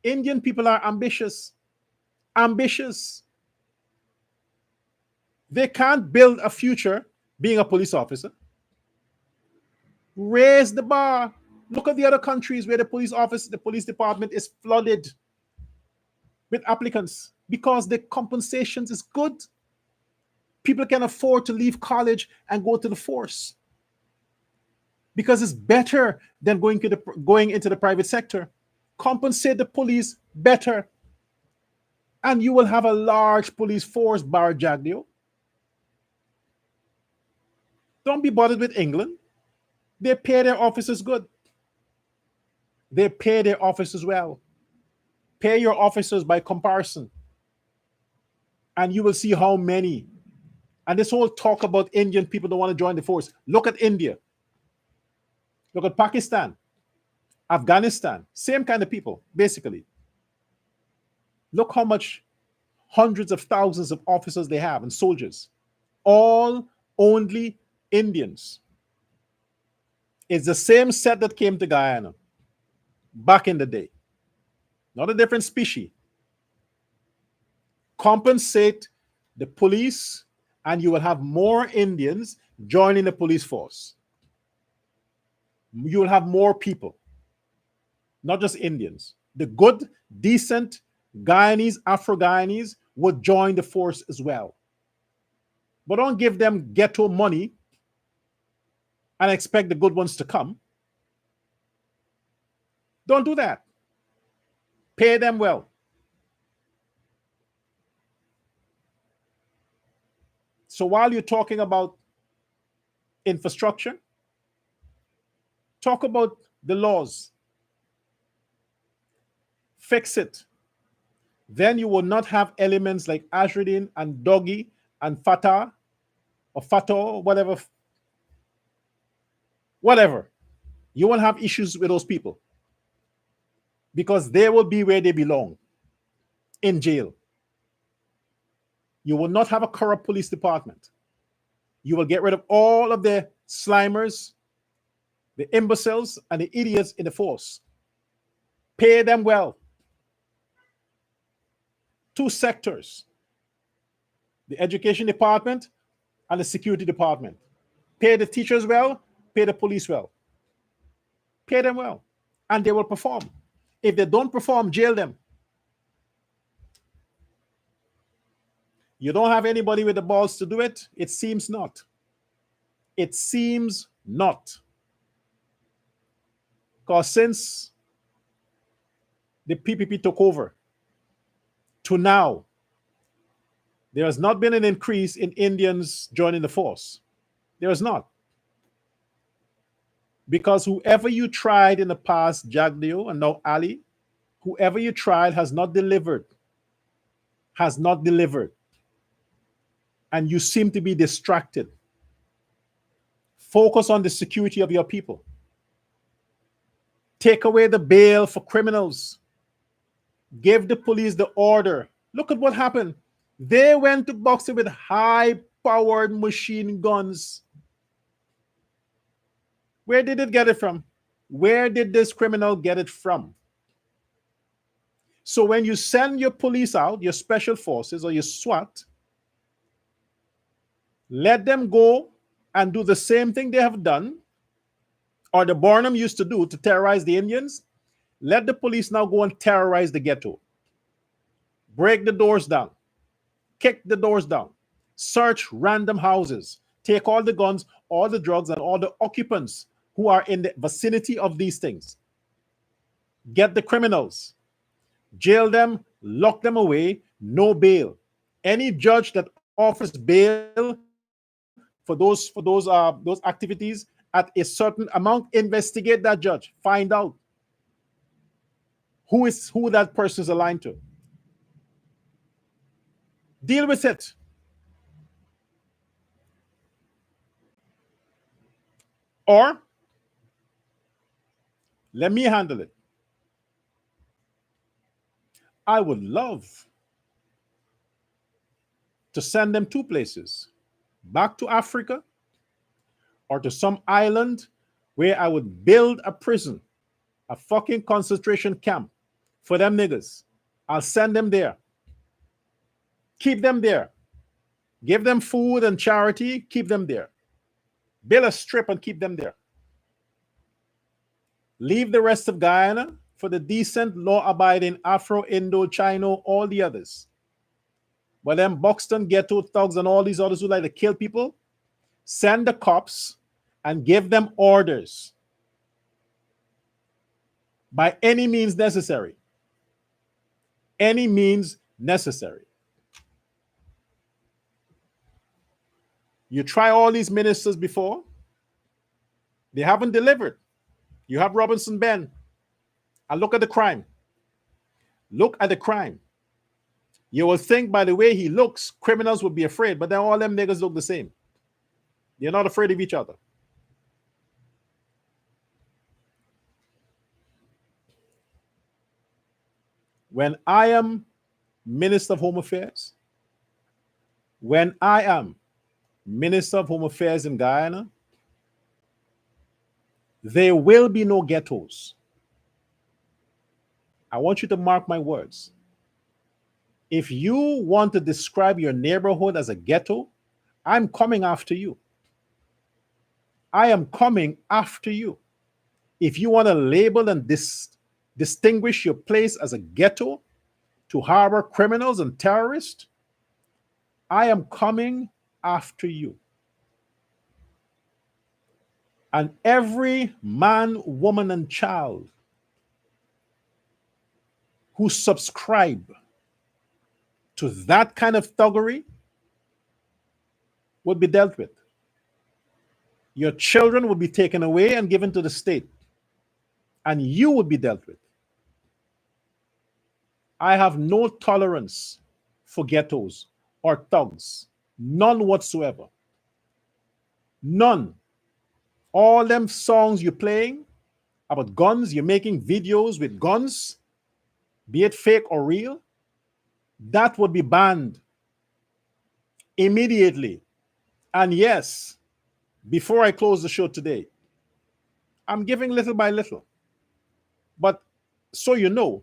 Indian people are ambitious. Ambitious. They can't build a future being a police officer. Raise the bar. Look at the other countries where the police office, the police department is flooded with applicants because the compensations is good. People can afford to leave college and go to the force because it's better than going into the private sector. Compensate the police better, and you will have a large police force, bar Jagdeo. Don't be bothered with England. They pay their officers good. They pay their officers well. Pay your officers by comparison, and you will see how many. And this whole talk about Indian people don't want to join the force. Look at India. Look at Pakistan, Afghanistan. Same kind of people, basically. Look how much hundreds of thousands of officers they have and soldiers. All only Indians. It's the same set that came to Guyana back in the day. Not a different species. Compensate the police, and you will have more Indians joining the police force. You will have more people, not just Indians. The good, decent Guyanese, Afro-Guyanese would join the force as well. But don't give them ghetto money and expect the good ones to come. Don't do that. Pay them well. So while you're talking about infrastructure, talk about the laws. Fix it. Then you will not have elements like Azruddin and Doggy and Fatah or Fato, whatever. You won't have issues with those people because they will be where they belong, in jail. You will not have a corrupt police department. You will get rid of all of the slimers, the imbeciles, and the idiots in the force. Pay them well. Two sectors: the education department and the security department. Pay the teachers well, pay the police well. Pay them well, and they will perform. If they don't perform, jail them. You don't have anybody with the balls to do it? It seems not. It seems not. Because since the PPP took over to now, there has not been an increase in Indians joining the force. There is not. Because whoever you tried in the past, Jagdeo and now Ali, whoever you tried has not delivered. Has not delivered. And you seem to be distracted. Focus on the security of your people. Take away the bail for criminals. Give the police the order. Look at what happened. They went to boxing with high-powered machine guns. Where did it get it from? Where did this criminal get it from? So when you send your police out, your special forces or your SWAT, let them go and do the same thing they have done, or the Barnum used to do to terrorize the Indians. Let the police now go and terrorize the ghetto. Break the doors down. Kick the doors down. Search random houses. Take all the guns, all the drugs, and all the occupants who are in the vicinity of these things. Get the criminals. Jail them, lock them away, no bail. Any judge that offers bail for those activities at a certain amount, investigate that judge, find out who that person is aligned to. Deal with it. Or let me handle it. I would love to send them two places, back to Africa or to some island where I would build a prison, a fucking concentration camp for them niggas. I'll send them there. Keep them there. Give them food and charity, keep them there. Build a strip and keep them there. Leave the rest of Guyana for the decent, law-abiding Afro, Indo, Chino, all the others. But them Buxton ghetto thugs and all these others who like to kill people, send the cops and give them orders by any means necessary. Any means necessary. You try all these ministers before, they haven't delivered. You have Robinson Ben. And look at the crime. Look at the crime. You will think by the way he looks, criminals would be afraid, but then all them niggas look the same. They're not afraid of each other. When I am Minister of Home Affairs, when I am Minister of Home Affairs in Guyana, there will be no ghettos. I want you to mark my words. If you want to describe your neighborhood as a ghetto, I'm coming after you. I am coming after you. If you want to label and distinguish your place as a ghetto to harbor criminals and terrorists, I am coming after you. And every man, woman, and child who subscribe to that kind of thuggery would be dealt with. Your children would be taken away and given to the state, and you would be dealt with. I have no tolerance for ghettos or thugs, none whatsoever. None. All them songs you're playing about guns, you're making videos with guns, be it fake or real, that would be banned immediately. And yes, before I close the show today, I'm giving little by little. But so you know,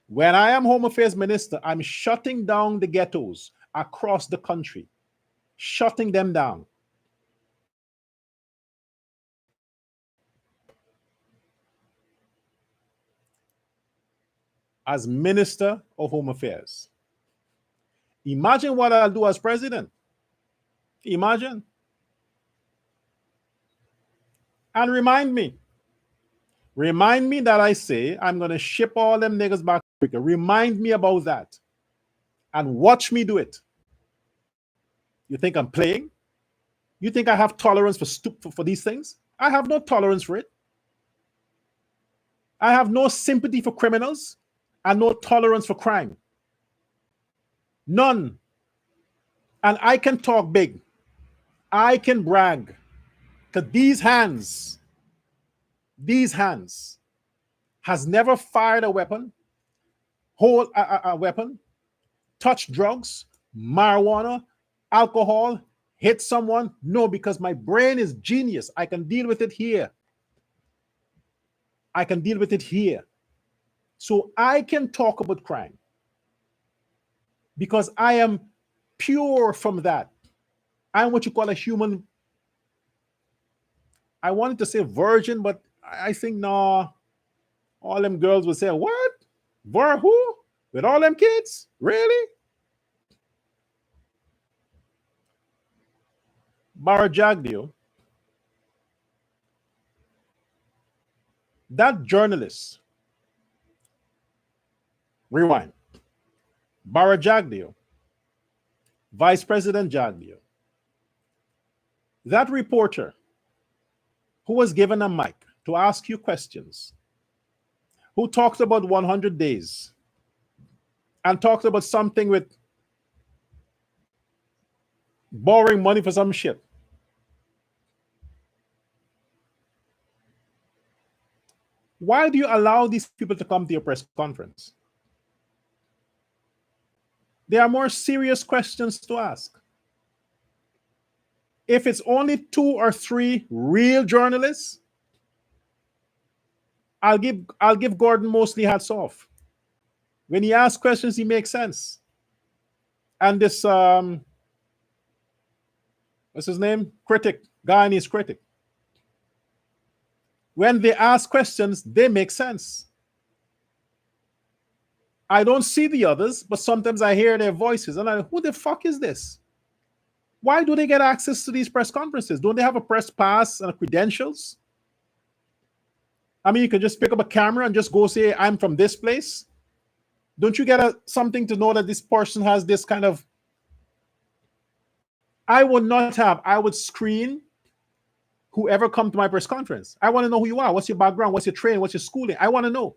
when I am Home Affairs Minister, I'm shutting down the ghettos across the country, shutting them down. As Minister of Home Affairs. Imagine what I'll do as president. Imagine. And remind me that I say I'm going to ship all them niggas back to Africa. Remind me about that. And watch me do it. You think I'm playing? You think I have tolerance for these things? I have no tolerance for it. I have no sympathy for criminals and no tolerance for crime. None. And I can talk big. I can brag. Because these hands has never fired a weapon, hold a weapon, touched drugs, marijuana, alcohol, hit someone. No, because my brain is genius. I can deal with it here. I can deal with it here. So I can talk about crime because I am pure from that. I'm what you call a human. I wanted to say virgin, but I think no. All them girls would say, "What? Vir who? With all them kids? Really?" Barajagdio, that journalist, rewind. Barajagdio, Vice President Jagdio, that reporter who was given a mic to ask you questions, who talked about 100 days and talked about something with borrowing money for some shit. Why do you allow these people to come to your press conference? There are more serious questions to ask. If it's only 2 or 3 real journalists, I'll give Gordon mostly hats off. When he asks questions, he makes sense. And this what's his name? Critic, Guyanese critic. When they ask questions, they make sense. I don't see the others, but sometimes I hear their voices and I'm like, who the fuck is this? Why do they get access to these press conferences? Don't they have a press pass and credentials? I mean, you can just pick up a camera and just go say, I'm from this place. Don't you get something to know that this person has this kind of... I would not have. I would screen whoever come to my press conference. I want to know who you are. What's your background? What's your training? What's your schooling? I want to know.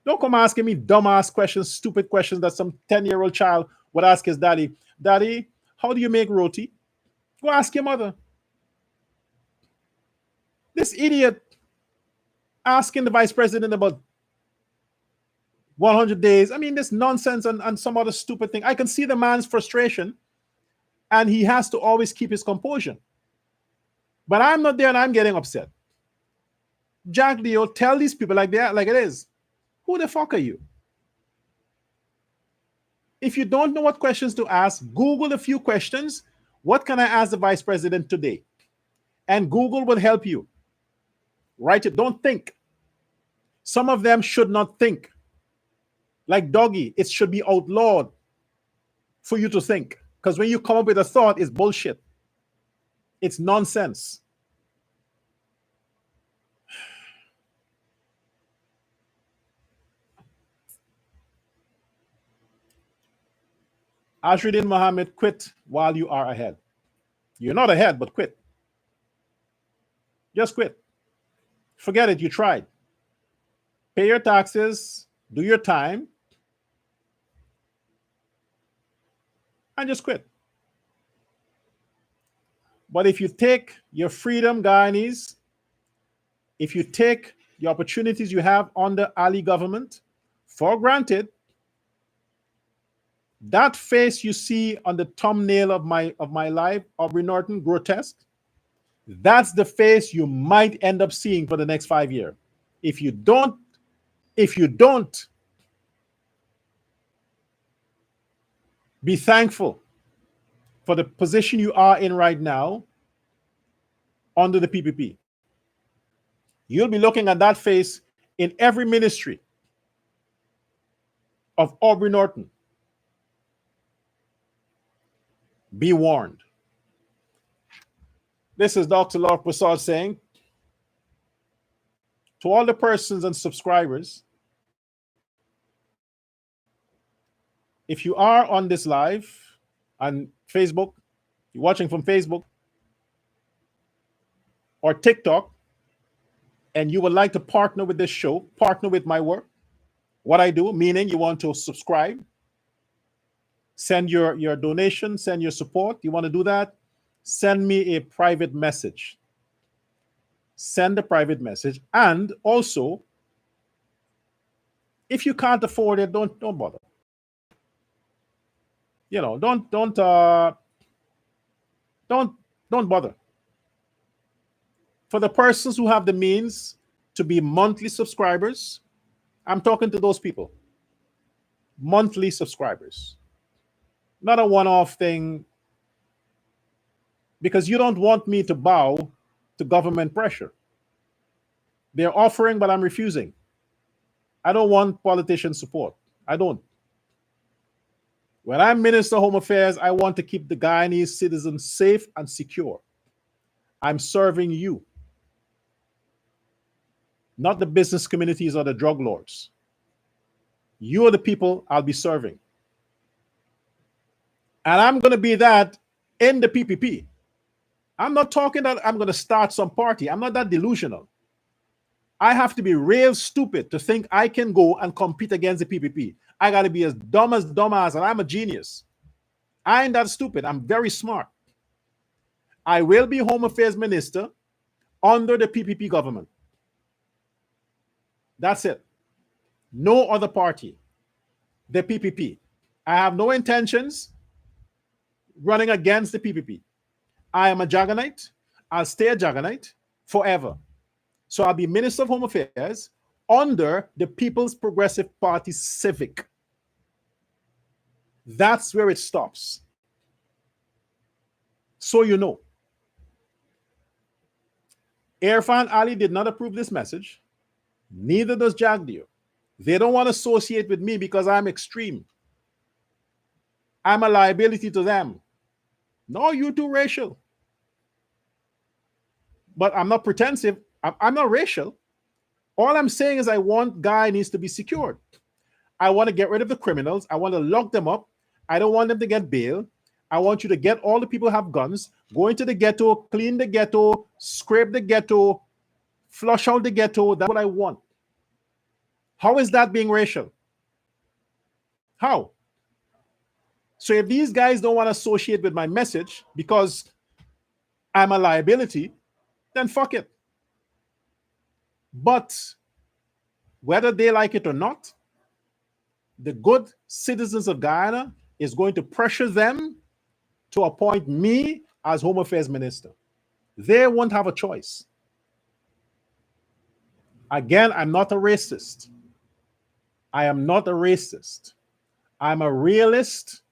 Don't come asking me dumbass questions, stupid questions that some 10-year-old child would ask his daddy. Daddy, how do you make roti? Go ask your mother. This idiot asking the vice president about 100 days. I mean, this nonsense and some other stupid thing. I can see the man's frustration, and he has to always keep his composure. But I'm not there and I'm getting upset. Jack Leo, tell these people like that, like it is. Who the fuck are you? If you don't know what questions to ask, Google a few questions. What can I ask the vice president today? And Google will help you. Write it. Don't think. Some of them should not think. Like doggy, it should be outlawed for you to think. Because when you come up with a thought, it's bullshit. It's nonsense. Ashruddin Mohammed, quit while you are ahead. You're not ahead, but quit. Just quit. Forget it. You tried. Pay your taxes, do your time, and just quit. But if you take your freedom, Guyanese, if you take the opportunities you have under Ali government for granted, that face you see on the thumbnail of my live, Aubrey Norton, grotesque, that's the face you might end up seeing for the next 5 years. If you don't be thankful for the position you are in right now under the PPP, you'll be looking at that face in every ministry of Aubrey Norton. Be warned. This is Dr. Lord Prasad saying to all the persons and subscribers, if you are on this live on Facebook, you're watching from Facebook or TikTok, and you would like to partner with this show, partner with my work, what I do, meaning you want to subscribe, send your donation, send your support. You want to do that? Send me a private message. Send a private message. And also, if you can't afford it, don't bother. You know, don't bother. For the persons who have the means to be monthly subscribers, I'm talking to those people, monthly subscribers, not a one-off thing, because you don't want me to bow to government pressure. They're offering, but I'm refusing. I don't want politician support. I don't. When I'm Minister of Home Affairs, I want to keep the Guyanese citizens safe and secure. I'm serving you, not the business communities or the drug lords. You are the people I'll be serving. And I'm going to be that in the PPP. I'm not talking that I'm going to start some party. I'm not that delusional. I have to be real stupid to think I can go and compete against the PPP. I got to be as dumbass, and I'm a genius. I ain't that stupid. I'm very smart. I will be Home Affairs Minister under the PPP government. That's it. No other party. The PPP. I have no intentions running against the PPP. I am a Jaganite. I'll stay a Jaganite forever. So I'll be Minister of Home Affairs under the People's Progressive Party Civic. That's where it stops. So you know. Irfan Ali did not approve this message. Neither does Jagdeo. They don't want to associate with me because I'm extreme. I'm a liability to them. No, you too racial. But I'm not pretensive. I'm not racial. All I'm saying is I want Guyanese to be secured. I want to get rid of the criminals. I want to lock them up. I don't want them to get bail. I want you to get all the people who have guns, go into the ghetto, clean the ghetto, scrape the ghetto, flush out the ghetto. That's what I want. How is that being racial? How? So if these guys don't want to associate with my message because I'm a liability, then fuck it. But whether they like it or not, the good citizens of Guyana is going to pressure them to appoint me as Home Affairs Minister. They won't have a choice. Again, I'm not a racist. I am not a racist. I'm a realist,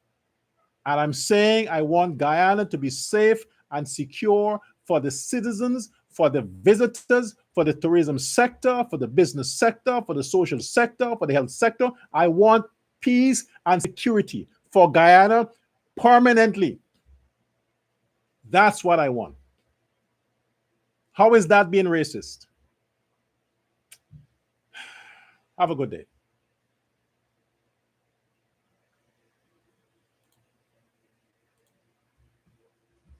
and I'm saying I want Guyana to be safe and secure for the citizens, for the visitors, for the tourism sector, for the business sector, for the social sector, for the health sector. I want peace and security for Guyana permanently. That's what I want. How is that being racist? Have a good day.